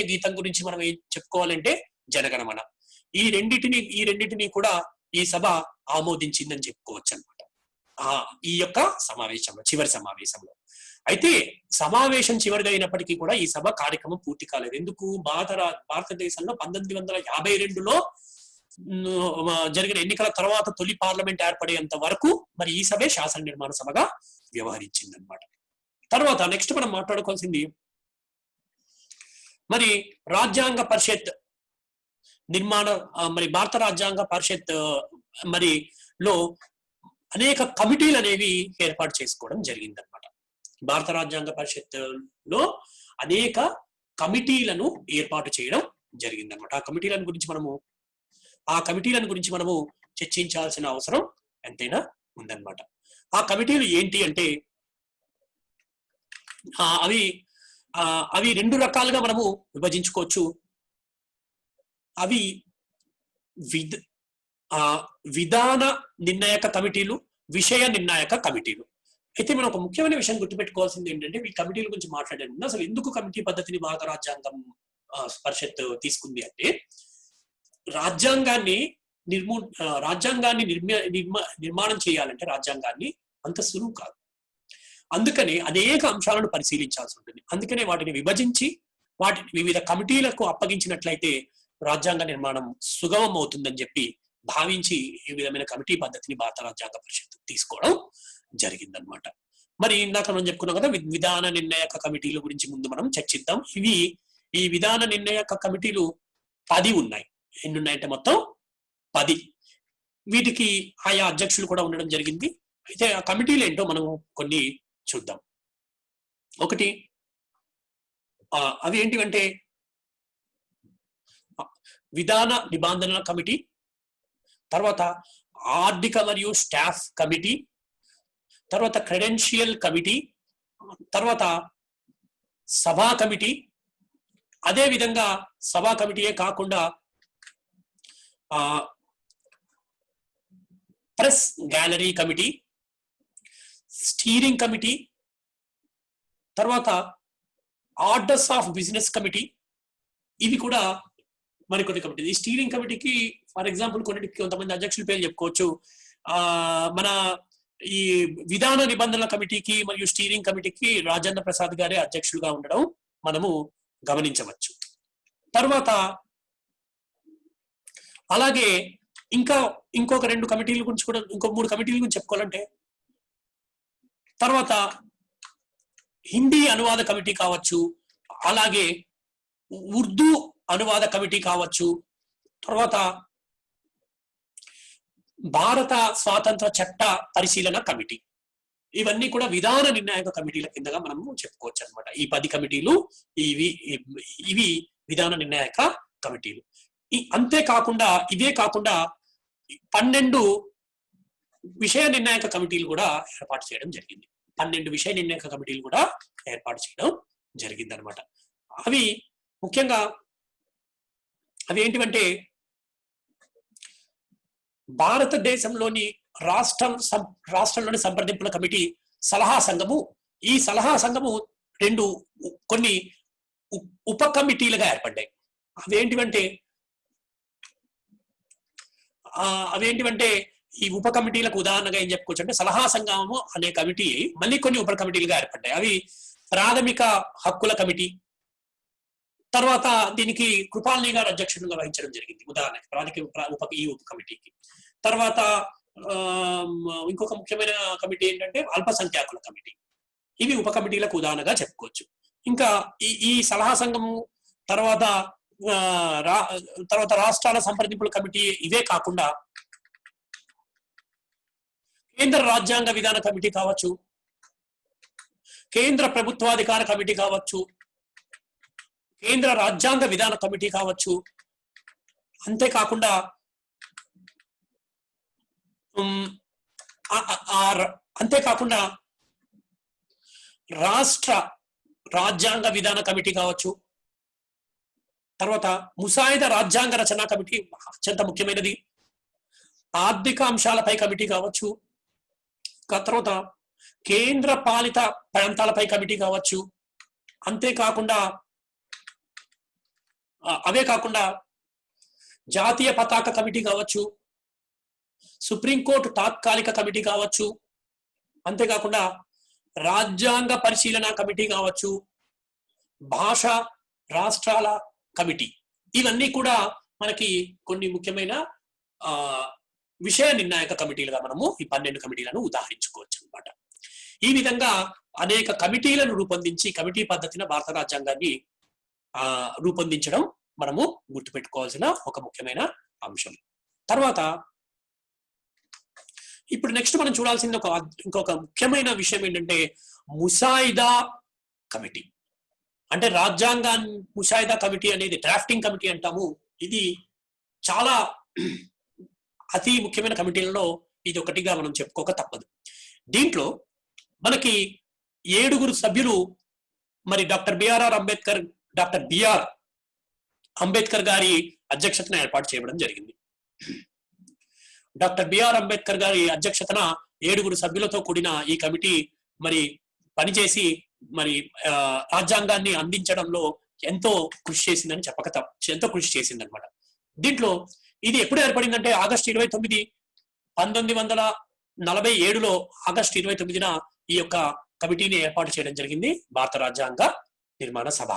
గీతం గురించి మనం ఏం చెప్పుకోవాలంటే జనగణమన. ఈ రెండింటిని కూడా ఈ సభ ఆమోదించిందని చెప్పుకోవచ్చు అనమాట ఈ యొక్క చివరి సమావేశంలో. అయితే సమావేశం చివరిగా అయినప్పటికీ కూడా ఈ సభ కార్యక్రమం పూర్తి కాలేదు. ఎందుకు? భారతదేశంలో 1952లో జరిగిన ఎన్నికల తర్వాత తొలి పార్లమెంట్ ఏర్పడేంత వరకు మరి ఈ సభే శాసన నిర్మాణ సభగా వ్యవహరించింది అనమాట. తర్వాత నెక్స్ట్ మనం మాట్లాడుకోవాల్సింది మరి రాజ్యాంగ పరిషత్ మరి భారత రాజ్యాంగ పరిషత్ లో అనేక కమిటీలు అనేవి ఏర్పాటు చేసుకోవడం జరిగిందనమాట. భారత రాజ్యాంగ పరిషత్ లో అనేక కమిటీలను ఏర్పాటు చేయడం జరిగిందనమాట. ఆ కమిటీలను గురించి మనము చర్చించాల్సిన అవసరం ఎంతైనా ఉందన్నమాట. ఆ కమిటీలు ఏంటి అంటే అవి 2 రకాలుగా మనము విభజించుకోవచ్చు. అవి విధాన నిర్ణాయక కమిటీలు, విషయ నిర్ణాయక కమిటీలు. అయితే మనం ఒక ముఖ్యమైన విషయం గుర్తుపెట్టుకోవాల్సింది ఏంటంటే ఈ కమిటీల గురించి మాట్లాడే ముందు అసలు ఎందుకు కమిటీ పద్ధతిని భారత రాజ్యాంగం పరిషత్ తీసుకుంది అంటే రాజ్యాంగాన్ని నిర్మాణం చేయాలంటే రాజ్యాంగాన్ని అంత సులువు కాదు. అందుకని అనేక అంశాలను పరిశీలించాల్సి ఉంటుంది. అందుకనే వాటిని విభజించి వాటిని వివిధ కమిటీలకు అప్పగించినట్లయితే రాజ్యాంగ నిర్మాణం సుగమం అవుతుందని చెప్పి భావించి ఈ విధమైన కమిటీ పద్ధతిని భారత రాజ్యాంగ పరిషత్ తీసుకోవడం జరిగిందనమాట. మరి ఇందాక మనం చెప్పుకున్నాం కదా విధాన నిర్ణాయక కమిటీల గురించి ముందు మనం చర్చిద్దాం. ఈ విధాన నిర్ణాయక కమిటీలు 10 ఉన్నాయి. ఎన్ని ఉన్నాయంటే మొత్తం 10. వీటికి ఆయా అధ్యక్షులు కూడా ఉండడం జరిగింది. అయితే ఆ కమిటీలు ఏంటో మనం కొన్ని చూద్దాం. ఒకటి అవి ఏంటివంటే విధాన నిబంధనల కమిటీ, తర్వాత ఆర్థిక మరియు స్టాఫ్ కమిటీ, తర్వాత క్రెడెన్షియల్ కమిటీ, తర్వాత సభా కమిటీ. అదే విధంగా సభా కమిటీయే కాకుండా press gallery committee, steering committee, తర్వాత ఆర్డర్స్ ఆఫ్ బిజినెస్ కమిటీ. ఇవి కూడా మరికొన్ని కమిటీ. ఈ స్టీరింగ్ కమిటీకి ఫర్ ఎగ్జాంపుల్ కొన్నిటికి కొంతమంది అధ్యక్షుల పేరు చెప్పుకోవచ్చు. మన ఈ విధాన నిబంధనల కమిటీకి మరియు స్టీరింగ్ కమిటీకి రాజేంద్ర ప్రసాద్ గారే అధ్యక్షులుగా ఉండడం మనము గమనించవచ్చు. తర్వాత అలాగే ఇంకొక 2 కమిటీల గురించి కూడా, ఇంకో 3 కమిటీల గురించి చెప్పుకోవాలంటే, తర్వాత హిందీ అనువాద కమిటీ కావచ్చు, అలాగే ఉర్దూ అనువాద కమిటీ కావచ్చు, తర్వాత భారత స్వాతంత్ర చట్ట పరిశీలన కమిటీ. ఇవన్నీ కూడా విధాన నిర్ణాయక కమిటీల కిందగా మనము చెప్పుకోవచ్చు అనమాట. ఈ 10 కమిటీలు ఇవి విధాన నిర్ణాయక కమిటీలు. అంతేకాకుండా ఇవే కాకుండా 12 విషయ నిర్ణాయక కమిటీలు కూడా ఏర్పాటు చేయడం జరిగింది. 12 విషయ నిర్ణాయక కమిటీలు కూడా ఏర్పాటు చేయడం జరిగింది అనమాట. అవి ముఖ్యంగా అవి ఏంటివంటే, భారతదేశంలోని రాష్ట్రంలోని సంప్రదింపుల కమిటీ, సలహా సంఘము. ఈ సలహా సంఘము కొన్ని ఉప కమిటీలుగా ఏర్పడ్డాయి. అవేంటివంటే ఈ ఉప కమిటీలకు ఉదాహరణగా ఏం చెప్పుకోవచ్చు అంటే, సలహా సంఘము అనే కమిటీ మళ్ళీ కొన్ని ఉప కమిటీలుగా ఏర్పడ్డాయి. అవి ప్రాథమిక హక్కుల కమిటీ. తర్వాత దీనికి కృపాల్ని గారు అధ్యక్షుడిగా వహించడం జరిగింది ఉదాహరణకి ఈ ఉప కమిటీకి. తర్వాత ఇంకొక ముఖ్యమైన కమిటీ ఏంటంటే అల్పసంఖ్యాకుల కమిటీ. ఇవి ఉప కమిటీలకు ఉదాహరణగా చెప్పుకోవచ్చు. ఇంకా ఈ సలహా సంఘము తర్వాత రాష్ట్రాల సంప్రదింపుల కమిటీ. ఇవే కాకుండా కేంద్ర రాజ్యాంగ విధాన కమిటీ కావచ్చు, కేంద్ర ప్రభుత్వాధికార కమిటీ కావచ్చు, కేంద్ర రాజ్యాంగ విధాన కమిటీ కావచ్చు, అంతేకాకుండా రాష్ట్ర రాజ్యాంగ విధాన కమిటీ కావచ్చు, తర్వాత ముసాయిదా రాజ్యాంగ రచన కమిటీ అత్యంత ముఖ్యమైనది, ఆర్థిక అంశాలపై కమిటీ కావచ్చు, తర్వాత కేంద్ర పాలిత ప్రాంతాలపై కమిటీ కావచ్చు, అంతేకాకుండా అవే కాకుండా జాతీయ పతాక కమిటీ కావచ్చు, సుప్రీంకోర్టు తాత్కాలిక కమిటీ కావచ్చు, అంతేకాకుండా రాజ్యాంగ పరిశీలన కమిటీ కావచ్చు, భాష రాష్ట్రాల కమిటీ. ఇవన్నీ కూడా మనకి కొన్ని ముఖ్యమైన విషయ నిర్ణాయక కమిటీలుగా మనము ఈ 12 కమిటీలను ఉదాహరించుకోవచ్చు అనమాట. ఈ విధంగా అనేక కమిటీలను రూపొందించి కమిటీ పద్ధతిన భారత రాజ్యాంగాన్ని రూపొందించడం మనము గుర్తుపెట్టుకోవాల్సిన ఒక ముఖ్యమైన అంశం. తర్వాత ఇప్పుడు నెక్స్ట్ మనం చూడాల్సిన ఇంకొక ముఖ్యమైన విషయం ఏంటంటే ముసాయిదా కమిటీ. అంటే రాజ్యాంగాన్ని ముసాయిదా కమిటీ అనేది డ్రాఫ్టింగ్ కమిటీ అంటాము. ఇది చాలా అతి ముఖ్యమైన కమిటీలలో ఇది ఒకటిగా మనం చెప్పుకోక తప్పదు. దీంట్లో మనకి 7 సభ్యులు మరి డాక్టర్ బిఆర్ అంబేద్కర్ గారి అధ్యక్షతన ఏర్పాటు చేయడం జరిగింది. డాక్టర్ బిఆర్ అంబేద్కర్ గారి అధ్యక్షతన 7 సభ్యులతో కూడిన ఈ కమిటీ మరి పనిచేసి మరి రాజ్యాంగాన్ని అందించడంలో ఎంతో కృషి చేసిందని ఎంతో కృషి చేసిందనమాట. దీంట్లో ఇది ఎప్పుడు ఏర్పడిందంటే ఆగస్టు 29, 1947లో ఆగస్టు 29న ఈ యొక్క కమిటీని ఏర్పాటు చేయడం జరిగింది, భారత రాజ్యాంగ నిర్మాణ సభ.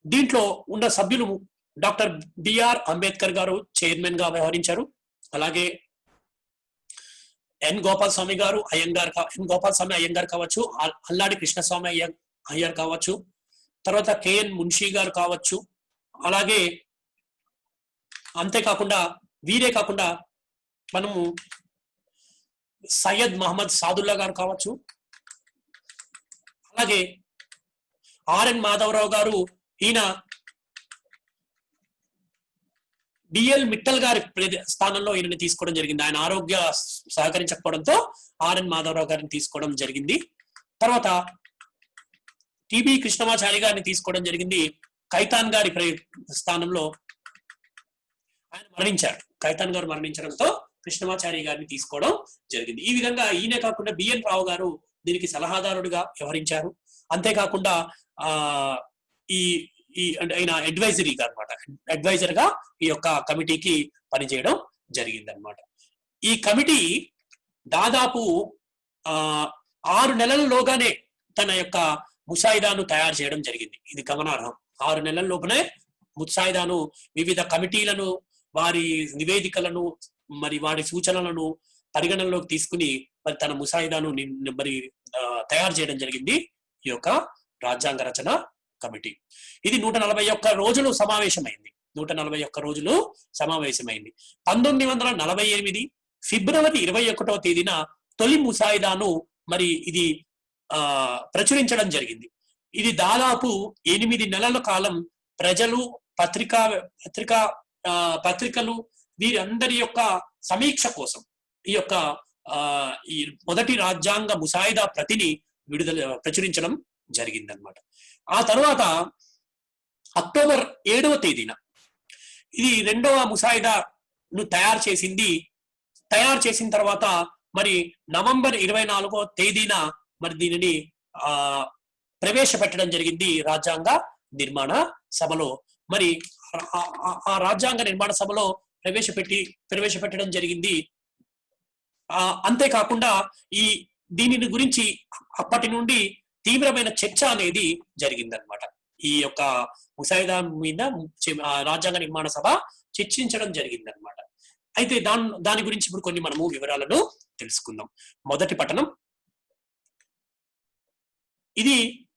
దీంట్లో ఉన్న సభ్యులు డాక్టర్ బిఆర్ అంబేద్కర్ గారు చైర్మన్ గా వ్యవహరించారు. అలాగే ఎన్ గోపాల్ స్వామి గారు ఎన్ గోపాల్ స్వామి అయ్యంగారు కావచ్చు, అల్లాడి కృష్ణస్వామి అయ్యర్ కావచ్చు, తర్వాత కేఎన్ మున్షి గారు కావచ్చు, అలాగే అంతేకాకుండా వీరే కాకుండా మనము సయ్యద్ మహమ్మద్ సాదుల్లా గారు కావచ్చు, అలాగే ఆర్ఎన్ మాధవరావు గారు, ఈయన బిఎల్ మిట్టల్ గారి స్థానంలో ఈయనని తీసుకోవడం జరిగింది. ఆయన ఆరోగ్య సహకరించకపోవడంతో ఆర్ఎన్ మాధవరావు గారిని తీసుకోవడం జరిగింది. తర్వాత టిబి కృష్ణమాచారి గారిని తీసుకోవడం జరిగింది. ఖైతాన్ గారి స్థానంలో ఆయన మరణించారు. ఖైతాన్ గారు మరణించడంతో కృష్ణమాచారి గారిని తీసుకోవడం జరిగింది. ఈ విధంగా ఈయనే కాకుండా బిఎన్ రావు గారు దీనికి సలహాదారుడిగా వ్యవహరించారు. అంతేకాకుండా ఆయన అడ్వైజరీగా అనమాట, అడ్వైజర్ గా ఈ యొక్క కమిటీకి పనిచేయడం జరిగింది అనమాట. ఈ కమిటీ దాదాపు 6 నెలల్లోగానే తన యొక్క ముసాయిదాను తయారు చేయడం జరిగింది. ఇది గమనార్హం. 6 నెలల లోపునే ముసాయిదాను, వివిధ కమిటీలను, వారి నివేదికలను, మరి వారి సూచనలను పరిగణనలోకి తీసుకుని మరి తన ముసాయిదాను మరి తయారు చేయడం జరిగింది ఈ యొక్క రాజ్యాంగ రచన కమిటీ. ఇది 141 రోజులు సమావేశమైంది. 141 రోజులు సమావేశమైంది. 1948 ఫిబ్రవరి 21వ తేదీన తొలి ముసాయిదాను మరి ఇది ప్రచురించడం జరిగింది. ఇది దాదాపు 8 నెలల కాలం ప్రజలు, పత్రికలు వీరందరి యొక్క సమీక్ష కోసం ఈ యొక్క ఈ మొదటి రాజ్యాంగ ముసాయిదా ప్రతిని ప్రచురించడం జరిగిందనమాట. ఆ తర్వాత అక్టోబర్ 7వ తేదీన ఇది 2వ ముసాయిదాను తయారు చేసిన తర్వాత మరి నవంబర్ 24వ తేదీన మరి దీనిని ప్రవేశపెట్టడం జరిగింది రాజ్యాంగ నిర్మాణ సభలో. మరి ఆ రాజ్యాంగ నిర్మాణ సభలో ప్రవేశపెట్టడం జరిగింది. అంతేకాకుండా దీనిని గురించి అప్పటి నుండి తీవ్రమైన చర్చ అనేది జరిగిందనమాట. ఈ యొక్క ముసాయిదా మీద రాజ్యాంగ నిర్మాణ సభ చర్చించడం జరిగిందనమాట. అయితే దాని గురించి ఇప్పుడు కొన్ని మనము వివరాలను తెలుసుకుందాం. మొదటి పఠనం ఇది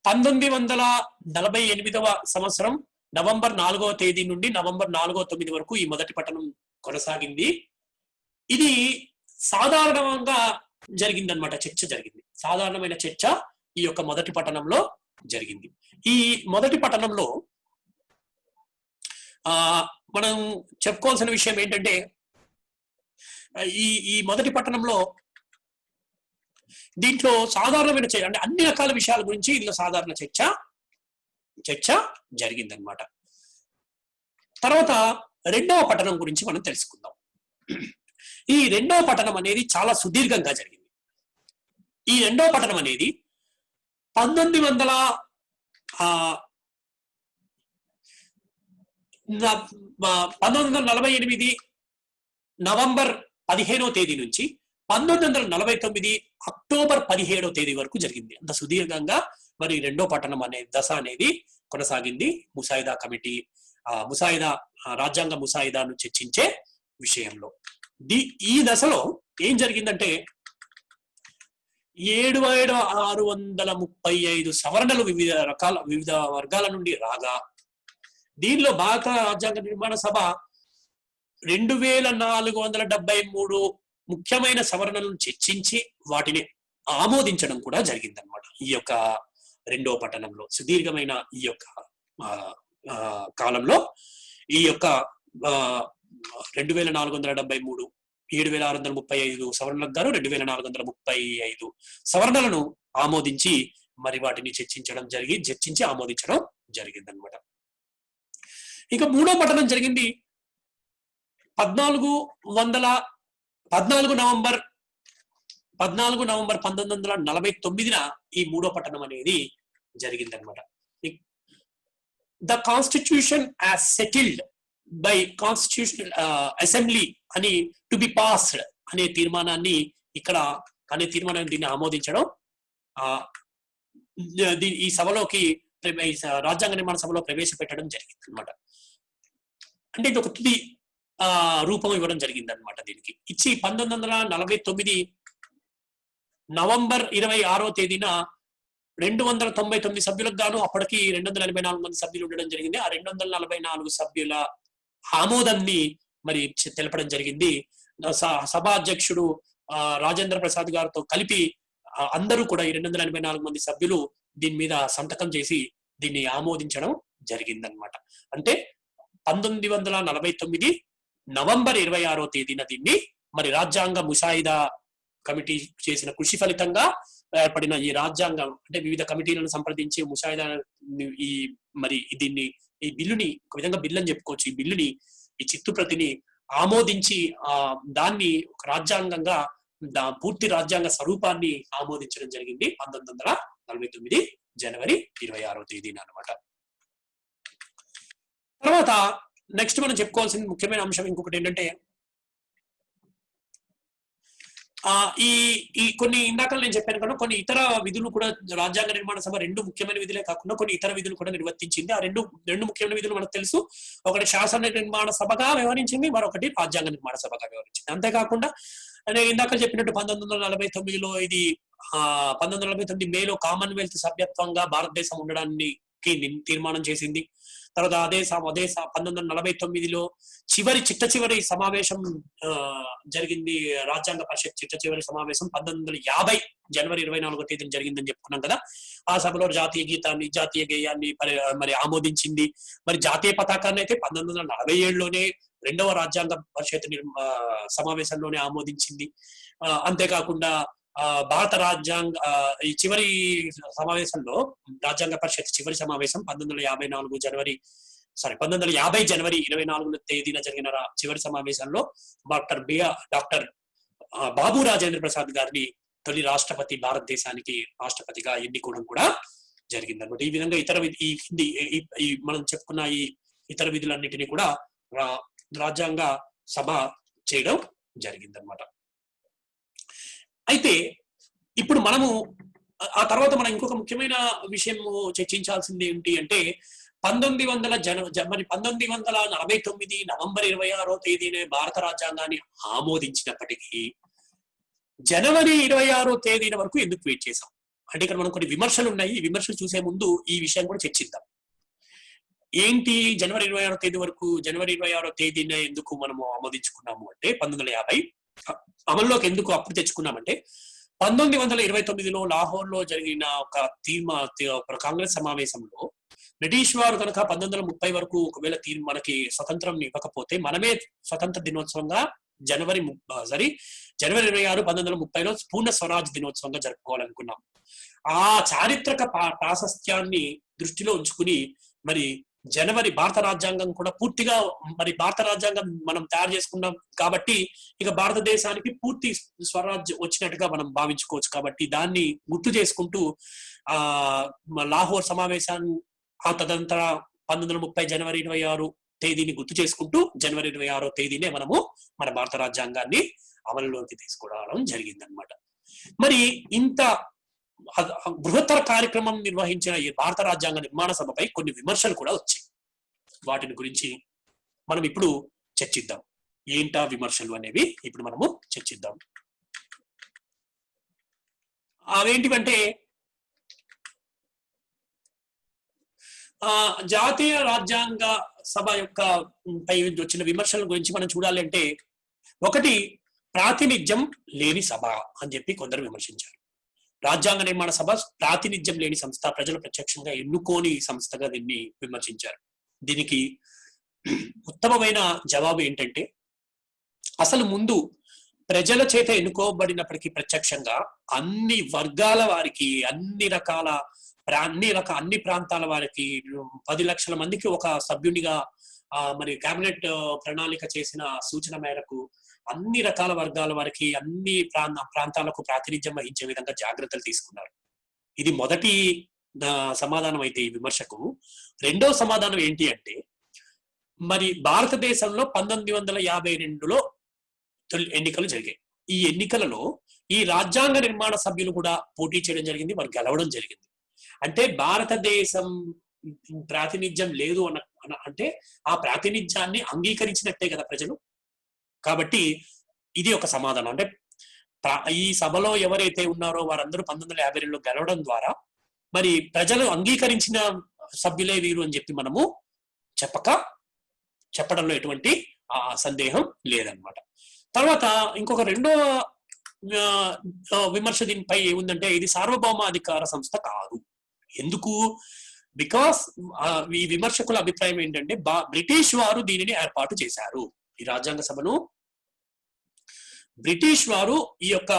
1948వ సంవత్సరం నవంబర్ 4వ తేదీ నుండి నవంబర్ 4-9 వరకు ఈ మొదటి పఠనం కొనసాగింది. ఇది సాధారణంగా జరిగిందనమాట, చర్చ జరిగింది. సాధారణమైన చర్చ ఈ యొక్క మొదటి పఠనంలో జరిగింది. ఈ మొదటి పఠనంలో మనం చెప్పుకోవాల్సిన విషయం ఏంటంటే ఈ మొదటి పఠనంలో దీంట్లో సాధారణమైన చర్చ అంటే అన్ని రకాల విషయాల గురించి ఇందులో సాధారణ చర్చ జరిగిందనమాట. తర్వాత 2వ పఠనం గురించి మనం తెలుసుకుందాం. ఈ 2వ పఠనం అనేది చాలా సుదీర్ఘంగా జరిగింది. ఈ 2వ పఠనం అనేది 1948 నవంబర్ 15వ తేదీ నుంచి 1949 అక్టోబర్ 17వ తేదీ వరకు జరిగింది. అంత సుదీర్ఘంగా మరి 2వ పఠనం అనే దశ అనేది కొనసాగింది. ముసాయిదా కమిటీ రాజ్యాంగ ముసాయిదాను చర్చించే విషయంలో ఈ దశలో ఏం జరిగిందంటే 7635 సవరణలు వివిధ వర్గాల నుండి రాగా, దీనిలో భారత రాజ్యాంగ నిర్మాణ సభ 2473 ముఖ్యమైన సవరణలను చర్చించి వాటిని ఆమోదించడం కూడా జరిగిందనమాట. ఈ యొక్క 2వ పఠనంలో సుదీర్ఘమైన ఈ యొక్క కాలంలో ఈ యొక్క 2473 7635 సవరణలకు గాను 2435 సవరణలను ఆమోదించి మరి వాటిని చర్చించి ఆమోదించడం జరిగిందనమాట. ఇక 3వ పఠనం జరిగింది 14 నవంబర్ 1949న ఈ 3వ పఠనం అనేది జరిగిందనమాట. The constitution as settled by constitutional assembly అని టు బి పాస్డ్ అనే తీర్మానాన్ని దీన్ని ఆమోదించడం ఈ సభలోకి రాజ్యాంగ నిర్మాణ సభలో ప్రవేశపెట్టడం జరిగింది అనమాట. అంటే ఇది ఒక తుది రూపం ఇవ్వడం జరిగింది అనమాట. దీనికి ఇచ్చి 1949 నవంబర్ 26వ తేదీన 299 సభ్యులకు గాను అప్పటికి 244 మంది సభ్యులు ఉండడం జరిగింది. ఆ 244 సభ్యుల ఆమోదాన్ని మరి తెలపడం జరిగింది. సభా అధ్యక్షుడు రాజేంద్ర ప్రసాద్ గారితో కలిపి అందరూ కూడా ఈ 284 మంది సభ్యులు దీని మీద సంతకం చేసి దీన్ని ఆమోదించడం జరిగిందనమాట. అంటే 1949 నవంబర్ 26వ తేదీన దీన్ని మరి రాజ్యాంగ ముసాయిదా కమిటీ చేసిన కృషి ఫలితంగా ఏర్పడిన ఈ రాజ్యాంగం అంటే వివిధ కమిటీలను సంప్రదించి ముసాయిదా ఈ మరి దీన్ని ఈ బిల్లుని ఒక విధంగా బిల్లు అని చెప్పుకోవచ్చు. ఈ బిల్లుని ఈ చిత్తుప్రతిని ఆమోదించి దాన్ని ఒక రాజ్యాంగంగా పూర్తి రాజ్యాంగ స్వరూపాన్ని ఆమోదించడం జరిగింది 1949 జనవరి 26వ తేదీన అనమాట. తర్వాత నెక్స్ట్ మనం చెప్పుకోవాల్సిన ముఖ్యమైన అంశం ఇంకొకటి ఏంటంటే ఈ కొన్ని ఇందాక నేను చెప్పాను కదా, కొన్ని ఇతర విధులు కూడా రాజ్యాంగ నిర్మాణ సభ 2 ముఖ్యమైన విధులే కాకుండా కొన్ని ఇతర విధులు కూడా నిర్వర్తించింది. ఆ రెండు ముఖ్యమైన విధులు మనకు తెలుసు. ఒకటి శాసన నిర్మాణ సభగా వ్యవహరించింది, మరొకటి రాజ్యాంగ నిర్మాణ సభగా వ్యవహరించింది. అంతేకాకుండా నేను ఇందాక చెప్పినట్టు 1949లో ఇది 1949 మేలో కామన్వెల్త్ సభ్యత్వంగా భారతదేశం ఉండడానికి తీర్మానం చేసింది. తర్వాత అదే 1949లో చివరి సమావేశం జరిగింది. రాజ్యాంగ పరిషత్ చివరి సమావేశం 1950 జనవరి 24వ తేదీన జరిగిందని చెప్పుకున్నాం కదా. ఆ సభలో జాతీయ గీతాన్ని జాతీయ గేయాన్ని మరి ఆమోదించింది. మరి జాతీయ పతాకాన్ని అయితే 1947లోనే 2వ రాజ్యాంగ పరిషత్ సమావేశంలోనే ఆమోదించింది. అంతేకాకుండా భారత రాజ్యాంగ ఈ చివరి సమావేశంలో రాజ్యాంగ పరిషత్ చివరి సమావేశం 1950 జనవరి 24వ తేదీన జరిగిన చివరి సమావేశంలో డాక్టర్ బాబు రాజేంద్ర ప్రసాద్ గారిని తొలి రాష్ట్రపతి భారతదేశానికి రాష్ట్రపతిగా ఎన్నుకోవడం కూడా జరిగిందన్నమాట. ఈ విధంగా ఈ మనం చెప్పుకున్న ఈ ఇతర విధులన్నిటినీ కూడా రాజ్యాంగ సభ చేయడం జరిగిందన్నమాట. అయితే ఇప్పుడు మనము ఆ తర్వాత మనం ఇంకొక ముఖ్యమైన విషయం చర్చించాల్సింది ఏంటి అంటే 1949 నవంబర్ 26వ తేదీనే భారత రాజ్యాంగాన్ని ఆమోదించినప్పటికీ జనవరి 26వ తేదీన వరకు ఎందుకు వెయిట్ చేశాం అంటే ఇక్కడ మనం కొన్ని విమర్శలు ఉన్నాయి. ఈ విమర్శలు చూసే ముందు ఈ విషయం కూడా చర్చిద్దాం. ఏంటి జనవరి 26వ తేదీ వరకు జనవరి 26వ తేదీన ఎందుకు మనము ఆమోదించుకున్నాము అంటే 1950 అమల్లోకి ఎందుకు అప్పుడు తెచ్చుకున్నామంటే 1929లో లాహోర్లో జరిగిన ఒక కాంగ్రెస్ సమావేశంలో బ్రిటిష్ వారు కనుక 1930 వరకు ఒకవేళ మనకి స్వతంత్రం ఇవ్వకపోతే మనమే స్వతంత్ర దినోత్సవంగా జనవరి 26 1930లో పూర్ణ స్వరాజ్ దినోత్సవంగా జరుపుకోవాలనుకున్నాం. ఆ చారిత్రక ప్రాశస్త్యాన్ని దృష్టిలో ఉంచుకుని మరి భారత రాజ్యాంగం కూడా పూర్తిగా మరి భారత రాజ్యాంగం మనం తయారు చేసుకున్నాం కాబట్టి ఇక భారతదేశానికి పూర్తి స్వరాజ్ వచ్చినట్టుగా మనం భావించుకోవచ్చు. కాబట్టి దాన్ని గుర్తు చేసుకుంటూ లాహోర్ సమావేశాన్ని తదనంతర 1930 జనవరి 26 తేదీని గుర్తు చేసుకుంటూ జనవరి 26వ తేదీనే మనము మన భారత రాజ్యాంగాన్ని అమలులోకి తీసుకురావడం జరిగిందనమాట. మరి ఇంత బృహత్తర కార్యక్రమం నిర్వహించిన ఈ భారత రాజ్యాంగ నిర్మాణ సభపై కొన్ని విమర్శలు కూడా వచ్చాయి. వాటిని గురించి మనం ఇప్పుడు చర్చిద్దాం. ఏంటా విమర్శలు అనేవి ఇప్పుడు మనము చర్చిద్దాం. అవేంటివంటే జాతీయ రాజ్యాంగ సభ యొక్క పై వచ్చిన విమర్శల గురించి మనం చూడాలి అంటే ఒకటి ప్రాతినిధ్యం లేని సభ అని చెప్పి కొందరు విమర్శించారు. రాజ్యాంగ నిర్మాణ సభ ప్రాతినిధ్యం లేని సంస్థ, ప్రజలు ప్రత్యక్షంగా ఎన్నుకోని సంస్థగా దీన్ని విమర్శించారు. దీనికి ఉత్తమమైన జవాబు ఏంటంటే అసలు ముందు ప్రజల చేత ఎన్నుకోబడినప్పటికీ ప్రత్యక్షంగా అన్ని వర్గాల వారికి అన్ని ప్రాంతాల వారికి 10 లక్షల మందికి ఒక సభ్యునిగా మరి కేబినెట్ ప్రణాళిక చేసిన సూచన మేరకు అన్ని రకాల వర్గాల వారికి అన్ని ప్రాంతాలకు ప్రాతినిధ్యం వహించే విధంగా జాగ్రత్తలు తీసుకున్నారు. ఇది మొదటి సమాధానం అయితే ఈ విమర్శకు. రెండో సమాధానం ఏంటి అంటే మరి భారతదేశంలో 1952లో ఎన్నికలు జరిగాయి. ఈ ఎన్నికలలో ఈ రాజ్యాంగ నిర్మాణ సభ్యులు కూడా పోటీ చేయడం జరిగింది, వారు గెలవడం జరిగింది. అంటే భారతదేశం ప్రాతినిధ్యం లేదు అంటే ఆ ప్రాతినిధ్యాన్ని అంగీకరించినట్టే కదా ప్రజలు. కాబట్టి ఇది ఒక సమాధానం. అంటే ఈ సభలో ఎవరైతే ఉన్నారో వారందరూ 1952లో గెలవడం ద్వారా మరి ప్రజలు అంగీకరించిన సభ్యులే వీరు అని చెప్పి మనము చెప్పడంలో ఎటువంటి సందేహం లేదనమాట. తర్వాత ఇంకొక రెండో విమర్శ దీనిపై ఏముందంటే ఇది సార్వభౌమాధికార సంస్థ కాదు. ఎందుకు? బికాస్ ఈ విమర్శకుల అభిప్రాయం ఏంటంటే బ్రిటిష్ వారు దీనిని ఏర్పాటు చేశారు. ఈ రాజ్యాంగ సభను బ్రిటిష్ వారు ఈ యొక్క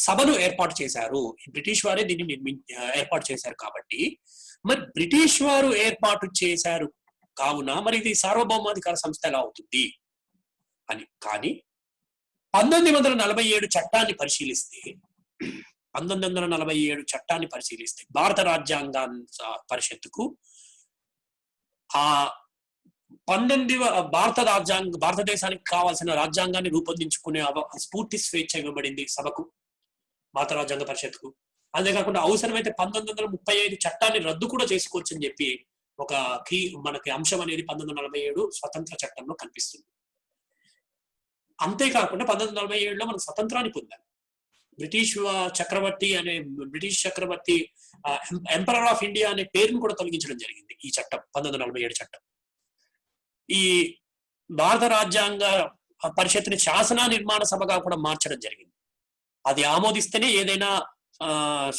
సభను ఏర్పాటు చేశారు. బ్రిటిష్ వారే దీన్ని ఏర్పాటు చేశారు కాబట్టి మరి బ్రిటిష్ వారు ఏర్పాటు చేశారు కావున మరి ఇది సార్వభౌమాధికార సంస్థ ఎలా అవుతుంది అని. కానీ 1947 చట్టాన్ని పరిశీలిస్తే భారత రాజ్యాంగ పరిషత్తుకు ఆ భారతదేశానికి కావాల్సిన రాజ్యాంగాన్ని రూపొందించుకునే స్ఫూర్తి స్వేచ్ఛ ఇవ్వబడింది సభకు, భారత రాజ్యాంగ పరిషత్తుకు. అంతేకాకుండా అవసరమైతే 1935 చట్టాన్ని రద్దు కూడా చేసుకోవచ్చు అని చెప్పి ఒక మనకి అంశం అనేది 1947 స్వతంత్ర చట్టంలో కనిపిస్తుంది. అంతేకాకుండా 1947లో మనం స్వతంత్రాన్ని పొందాం. బ్రిటిష్ చక్రవర్తి ఎంపరర్ ఆఫ్ ఇండియా అనే పేరును కూడా తొలగించడం జరిగింది ఈ చట్టం, 1947 చట్టం. ఈ భారత రాజ్యాంగ పరిషత్తుని శాసన నిర్మాణ సభగా కూడా మార్చడం జరిగింది. అది ఆమోదిస్తేనే ఏదైనా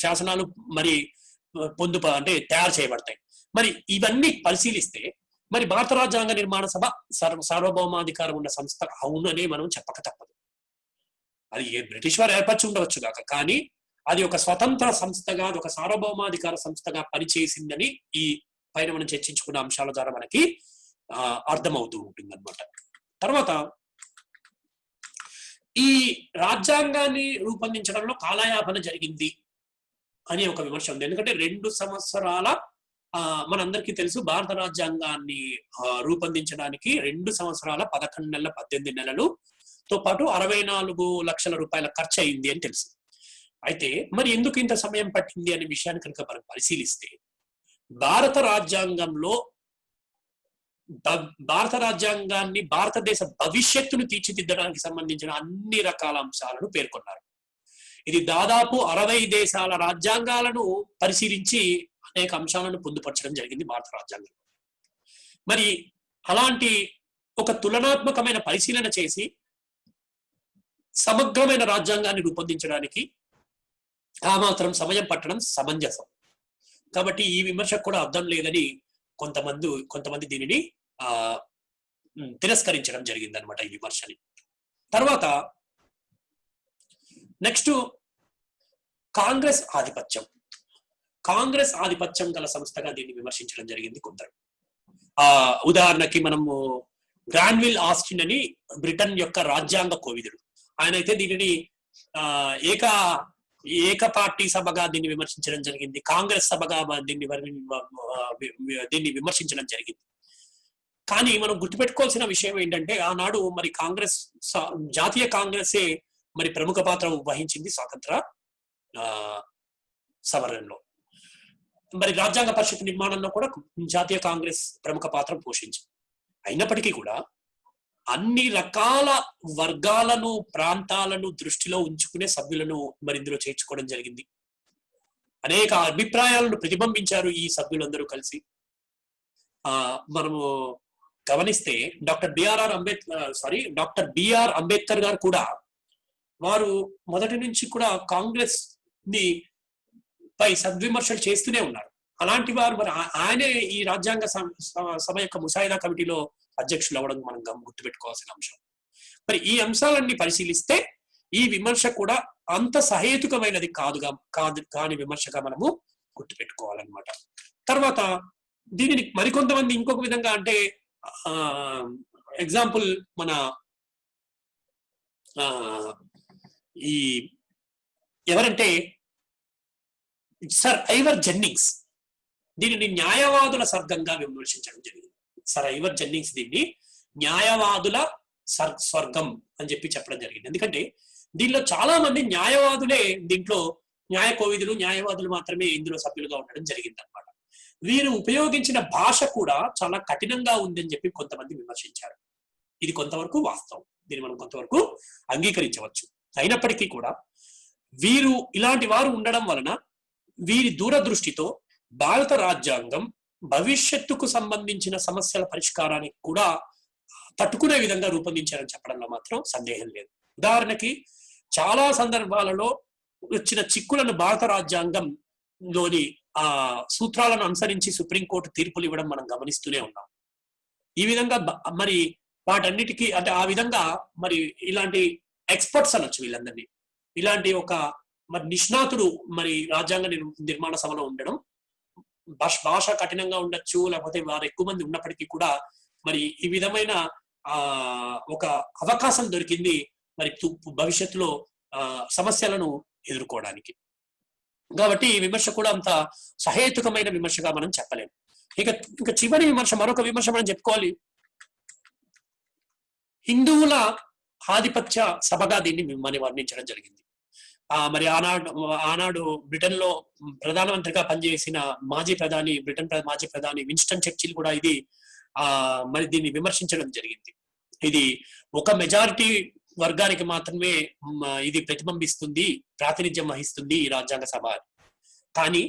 శాసనాలు మరి అంటే తయారు చేయబడతాయి. మరి ఇవన్నీ పరిశీలిస్తే మరి భారత రాజ్యాంగ నిర్మాణ సభ సార్వభౌమాధికారం ఉన్న సంస్థ అవుననే మనం చెప్పక తప్పదు. అది బ్రిటిష్ వారు ఏర్పరిచి ఉండవచ్చు కాక, కానీ అది ఒక స్వతంత్ర సంస్థగా, ఒక సార్వభౌమాధికార సంస్థగా పనిచేసిందని ఈ పైన మనం చర్చించుకున్న అంశాల ద్వారా మనకి అర్థమవుతూ ఉంటుంది అన్నమాట. తర్వాత ఈ రాజ్యాంగాన్ని రూపొందించడంలో కాలయాపన జరిగింది అని ఒక విమర్శ ఉంది. ఎందుకంటే 2 సంవత్సరాల మనందరికీ తెలుసు భారత రాజ్యాంగాన్ని రూపొందించడానికి 2 సంవత్సరాల 11 నెలల 18 నెలలుతో పాటు 64 లక్షల రూపాయల ఖర్చు అయింది అని తెలుసు. అయితే మరి ఎందుకు ఇంత సమయం పట్టింది అనే విషయాన్ని కనుక మనం పరిశీలిస్తే భారత రాజ్యాంగాన్ని భారతదేశ భవిష్యత్తును తీర్చిదిద్దడానికి సంబంధించిన అన్ని రకాల అంశాలను పేర్కొన్నారు. ఇది దాదాపు 60 దేశాల రాజ్యాంగాలను పరిశీలించి అనేక అంశాలను పొందుపరచడం జరిగింది భారత రాజ్యాంగం. మరి అలాంటి ఒక తులనాత్మకమైన పరిశీలన చేసి సమగ్రమైన రాజ్యాంగాన్ని రూపొందించడానికి ఆ మాత్రం సమయం పట్టడం సమంజసం. కాబట్టి ఈ విమర్శకు కూడా అర్థం లేదని కొంతమంది దీనిని తిరస్కరించడం జరిగింది అనమాట ఈ విమర్శని. తర్వాత నెక్స్ట్ కాంగ్రెస్ ఆధిపత్యం గల సంస్థగా దీన్ని విమర్శించడం జరిగింది కొందరు. ఉదాహరణకి మనము గ్రాన్విల్ ఆస్టిన్ అని బ్రిటన్ యొక్క రాజ్యాంగ కోవిదుడు, ఆయన అయితే దీనిని ఏక పార్టీ సభగా దీన్ని విమర్శించడం జరిగింది, కాంగ్రెస్ సభగా దీన్ని విమర్శించడం జరిగింది. కానీ మనం గుర్తుపెట్టుకోవాల్సిన విషయం ఏంటంటే ఆనాడు మరి జాతీయ కాంగ్రెసే మరి ప్రముఖ పాత్ర వహించింది స్వాతంత్ర సవరణలో. మరి రాజ్యాంగ పరిషత్ నిర్మాణంలో కూడా జాతీయ కాంగ్రెస్ ప్రముఖ పాత్ర పోషించింది. అయినప్పటికీ కూడా అన్ని రకాల వర్గాలను, ప్రాంతాలను దృష్టిలో ఉంచుకునే సభ్యులను మరి ఇందులో చేర్చుకోవడం జరిగింది. అనేక అభిప్రాయాలను ప్రతిబింబించారు ఈ సభ్యులందరూ కలిసి. మనము గమనిస్తే డాక్టర్ బిఆర్ అంబేద్కర్ గారు కూడా వారు మొదటి నుంచి కూడా కాంగ్రెస్ ని పై సద్విమర్శలు చేస్తూనే ఉన్నారు. అలాంటి వారు మరి ఆయనే ఈ రాజ్యాంగ సభ యొక్క ముసాయిదా కమిటీలో అధ్యక్షులు అవ్వడం మనం గుర్తుపెట్టుకోవాల్సిన అంశం. మరి ఈ అంశాలన్నీ పరిశీలిస్తే ఈ విమర్శ కూడా అంత సహేతుకమైనది కాని విమర్శగా మనము గుర్తుపెట్టుకోవాలన్నమాట. తర్వాత దీనిని మరికొంతమంది ఇంకొక విధంగా అంటే ఎగ్జాంపుల్ మన ఈ ఎవరంటే సర్ ఐవర్ జెన్నింగ్స్ దీనిని న్యాయవాదుల స్వర్గంగా విమర్శించడం జరిగింది. సర్ ఐవర్ జెన్నింగ్స్ దీన్ని న్యాయవాదుల స్వర్గం అని చెప్పడం జరిగింది. ఎందుకంటే దీనిలో చాలా మంది న్యాయవాదులే, దీంట్లో న్యాయవాదులు మాత్రమే ఇందులో సభ్యులుగా ఉండడం జరిగింది అనమాట. వీరు ఉపయోగించిన భాష కూడా చాలా కఠినంగా ఉందని చెప్పి కొంతమంది విమర్శించారు. ఇది కొంతవరకు వాస్తవం, దీన్ని మనం కొంతవరకు అంగీకరించవచ్చు. అయినప్పటికీ కూడా వీరు ఇలాంటి వారు ఉండడం వలన వీరి దూరదృష్టితో భారత రాజ్యాంగం భవిష్యత్తుకు సంబంధించిన సమస్యల పరిష్కారానికి కూడా తట్టుకునే విధంగా రూపొందించారని చెప్పడంలో మాత్రం సందేహం లేదు. ఉదాహరణకి చాలా సందర్భాలలో వచ్చిన చిక్కులను భారత రాజ్యాంగంలోని సూత్రాలను అనుసరించి సుప్రీంకోర్టు తీర్పులు ఇవ్వడం మనం గమనిస్తూనే ఉన్నాం. ఈ విధంగా మరి వాటన్నిటికీ అంటే ఆ విధంగా మరి ఇలాంటి ఎక్స్పర్ట్స్ అనొచ్చు వీళ్ళందరినీ, ఇలాంటి ఒక మరి నిష్ణాతుడు మరి రాజ్యాంగ నిర్మాణ సభలో ఉండడం, భాష కఠినంగా ఉండొచ్చు, లేకపోతే వారు ఎక్కువ మంది ఉన్నప్పటికీ కూడా మరి ఈ విధమైన ఒక అవకాశం దొరికింది మరి భవిష్యత్తులో సమస్యలను ఎదుర్కోవడానికి. కాబట్టి ఈ విమర్శ కూడా అంత సహేతుకమైన విమర్శగా మనం చెప్పలేము. ఇంకా చివరి విమర్శ, మరొక విమర్శ మనం చెప్పుకోవాలి. హిందువుల ఆధిపత్య సభగా దీన్ని మరి వర్ణించడం జరిగింది. మరి ఆనాడు బ్రిటన్ లో ప్రధానమంత్రిగా పనిచేసిన బ్రిటన్ మాజీ ప్రధాని విన్స్టన్ చర్చిల్ కూడా ఇది మరి దీన్ని విమర్శించడం జరిగింది. ఇది ఒక మెజారిటీ వర్గానికి మాత్రమే ఇది ప్రతిబింబిస్తుంది, ప్రాతినిధ్యం వహిస్తుంది ఈ రాజ్యాంగ సభ. కానీ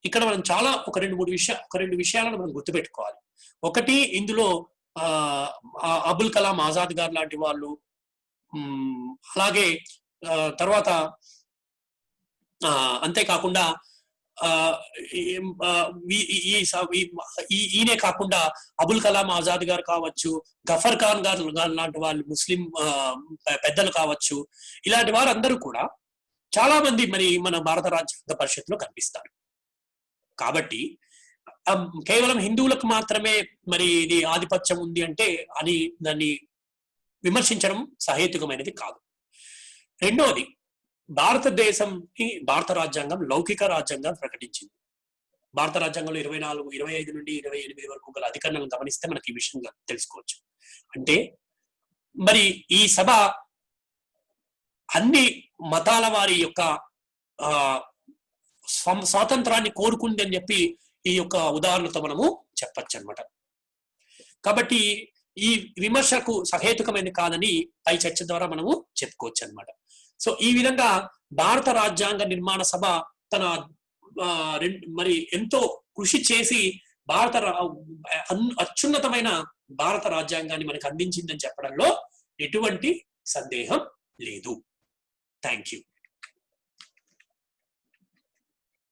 ఇక్కడ మనం చాలా ఒక రెండు విషయాలను మనం గుర్తుపెట్టుకోవాలి. ఒకటి, ఇందులో అబుల్ కలాం ఆజాద్ గారు లాంటి వాళ్ళు, అలాగే తర్వాత అంతేకాకుండా ఈయనే కాకుండా అబుల్ కలాం ఆజాద్ గారు కావచ్చు, గఫర్ ఖాన్ గారు లాంటి వాళ్ళు, ముస్లిం పెద్దలు కావచ్చు, ఇలాంటి వారందరూ కూడా చాలా మంది మరి మన భారత రాజ్యాంగ పరిషత్తులో కనిపిస్తారు. కాబట్టి కేవలం హిందువులకు మాత్రమే మరి ఇది ఆధిపత్యం ఉంది అంటే అని దాన్ని విమర్శించడం సహేతుకమైనది కాదు. రెండోది, భారత రాజ్యాంగం లౌకిక రాజ్యాంగం ప్రకటించింది. భారత రాజ్యాంగంలో 24, 25 నుండి 28 వరకు గల అధికరణలను గమనిస్తే మనకి ఈ విషయం తెలుసుకోవచ్చు. అంటే మరి ఈ సభ అన్ని మతాల వారి యొక్క స్వాతంత్రాన్ని కోరుకుంది అని చెప్పి ఈ యొక్క ఉదాహరణతో మనము చెప్పచ్చు అనమాట. కాబట్టి ఈ విమర్శకు సహేతుకమైనది కాదని పై చర్చ ద్వారా మనము చెప్పుకోవచ్చు అనమాట. సో ఈ విధంగా భారత రాజ్యాంగ నిర్మాణ సభ తన మరి ఎంతో కృషి చేసి అత్యున్నతమైన భారత రాజ్యాంగాన్ని మనకు అందించిందని చెప్పడంలో ఎటువంటి సందేహం లేదు. Thank you.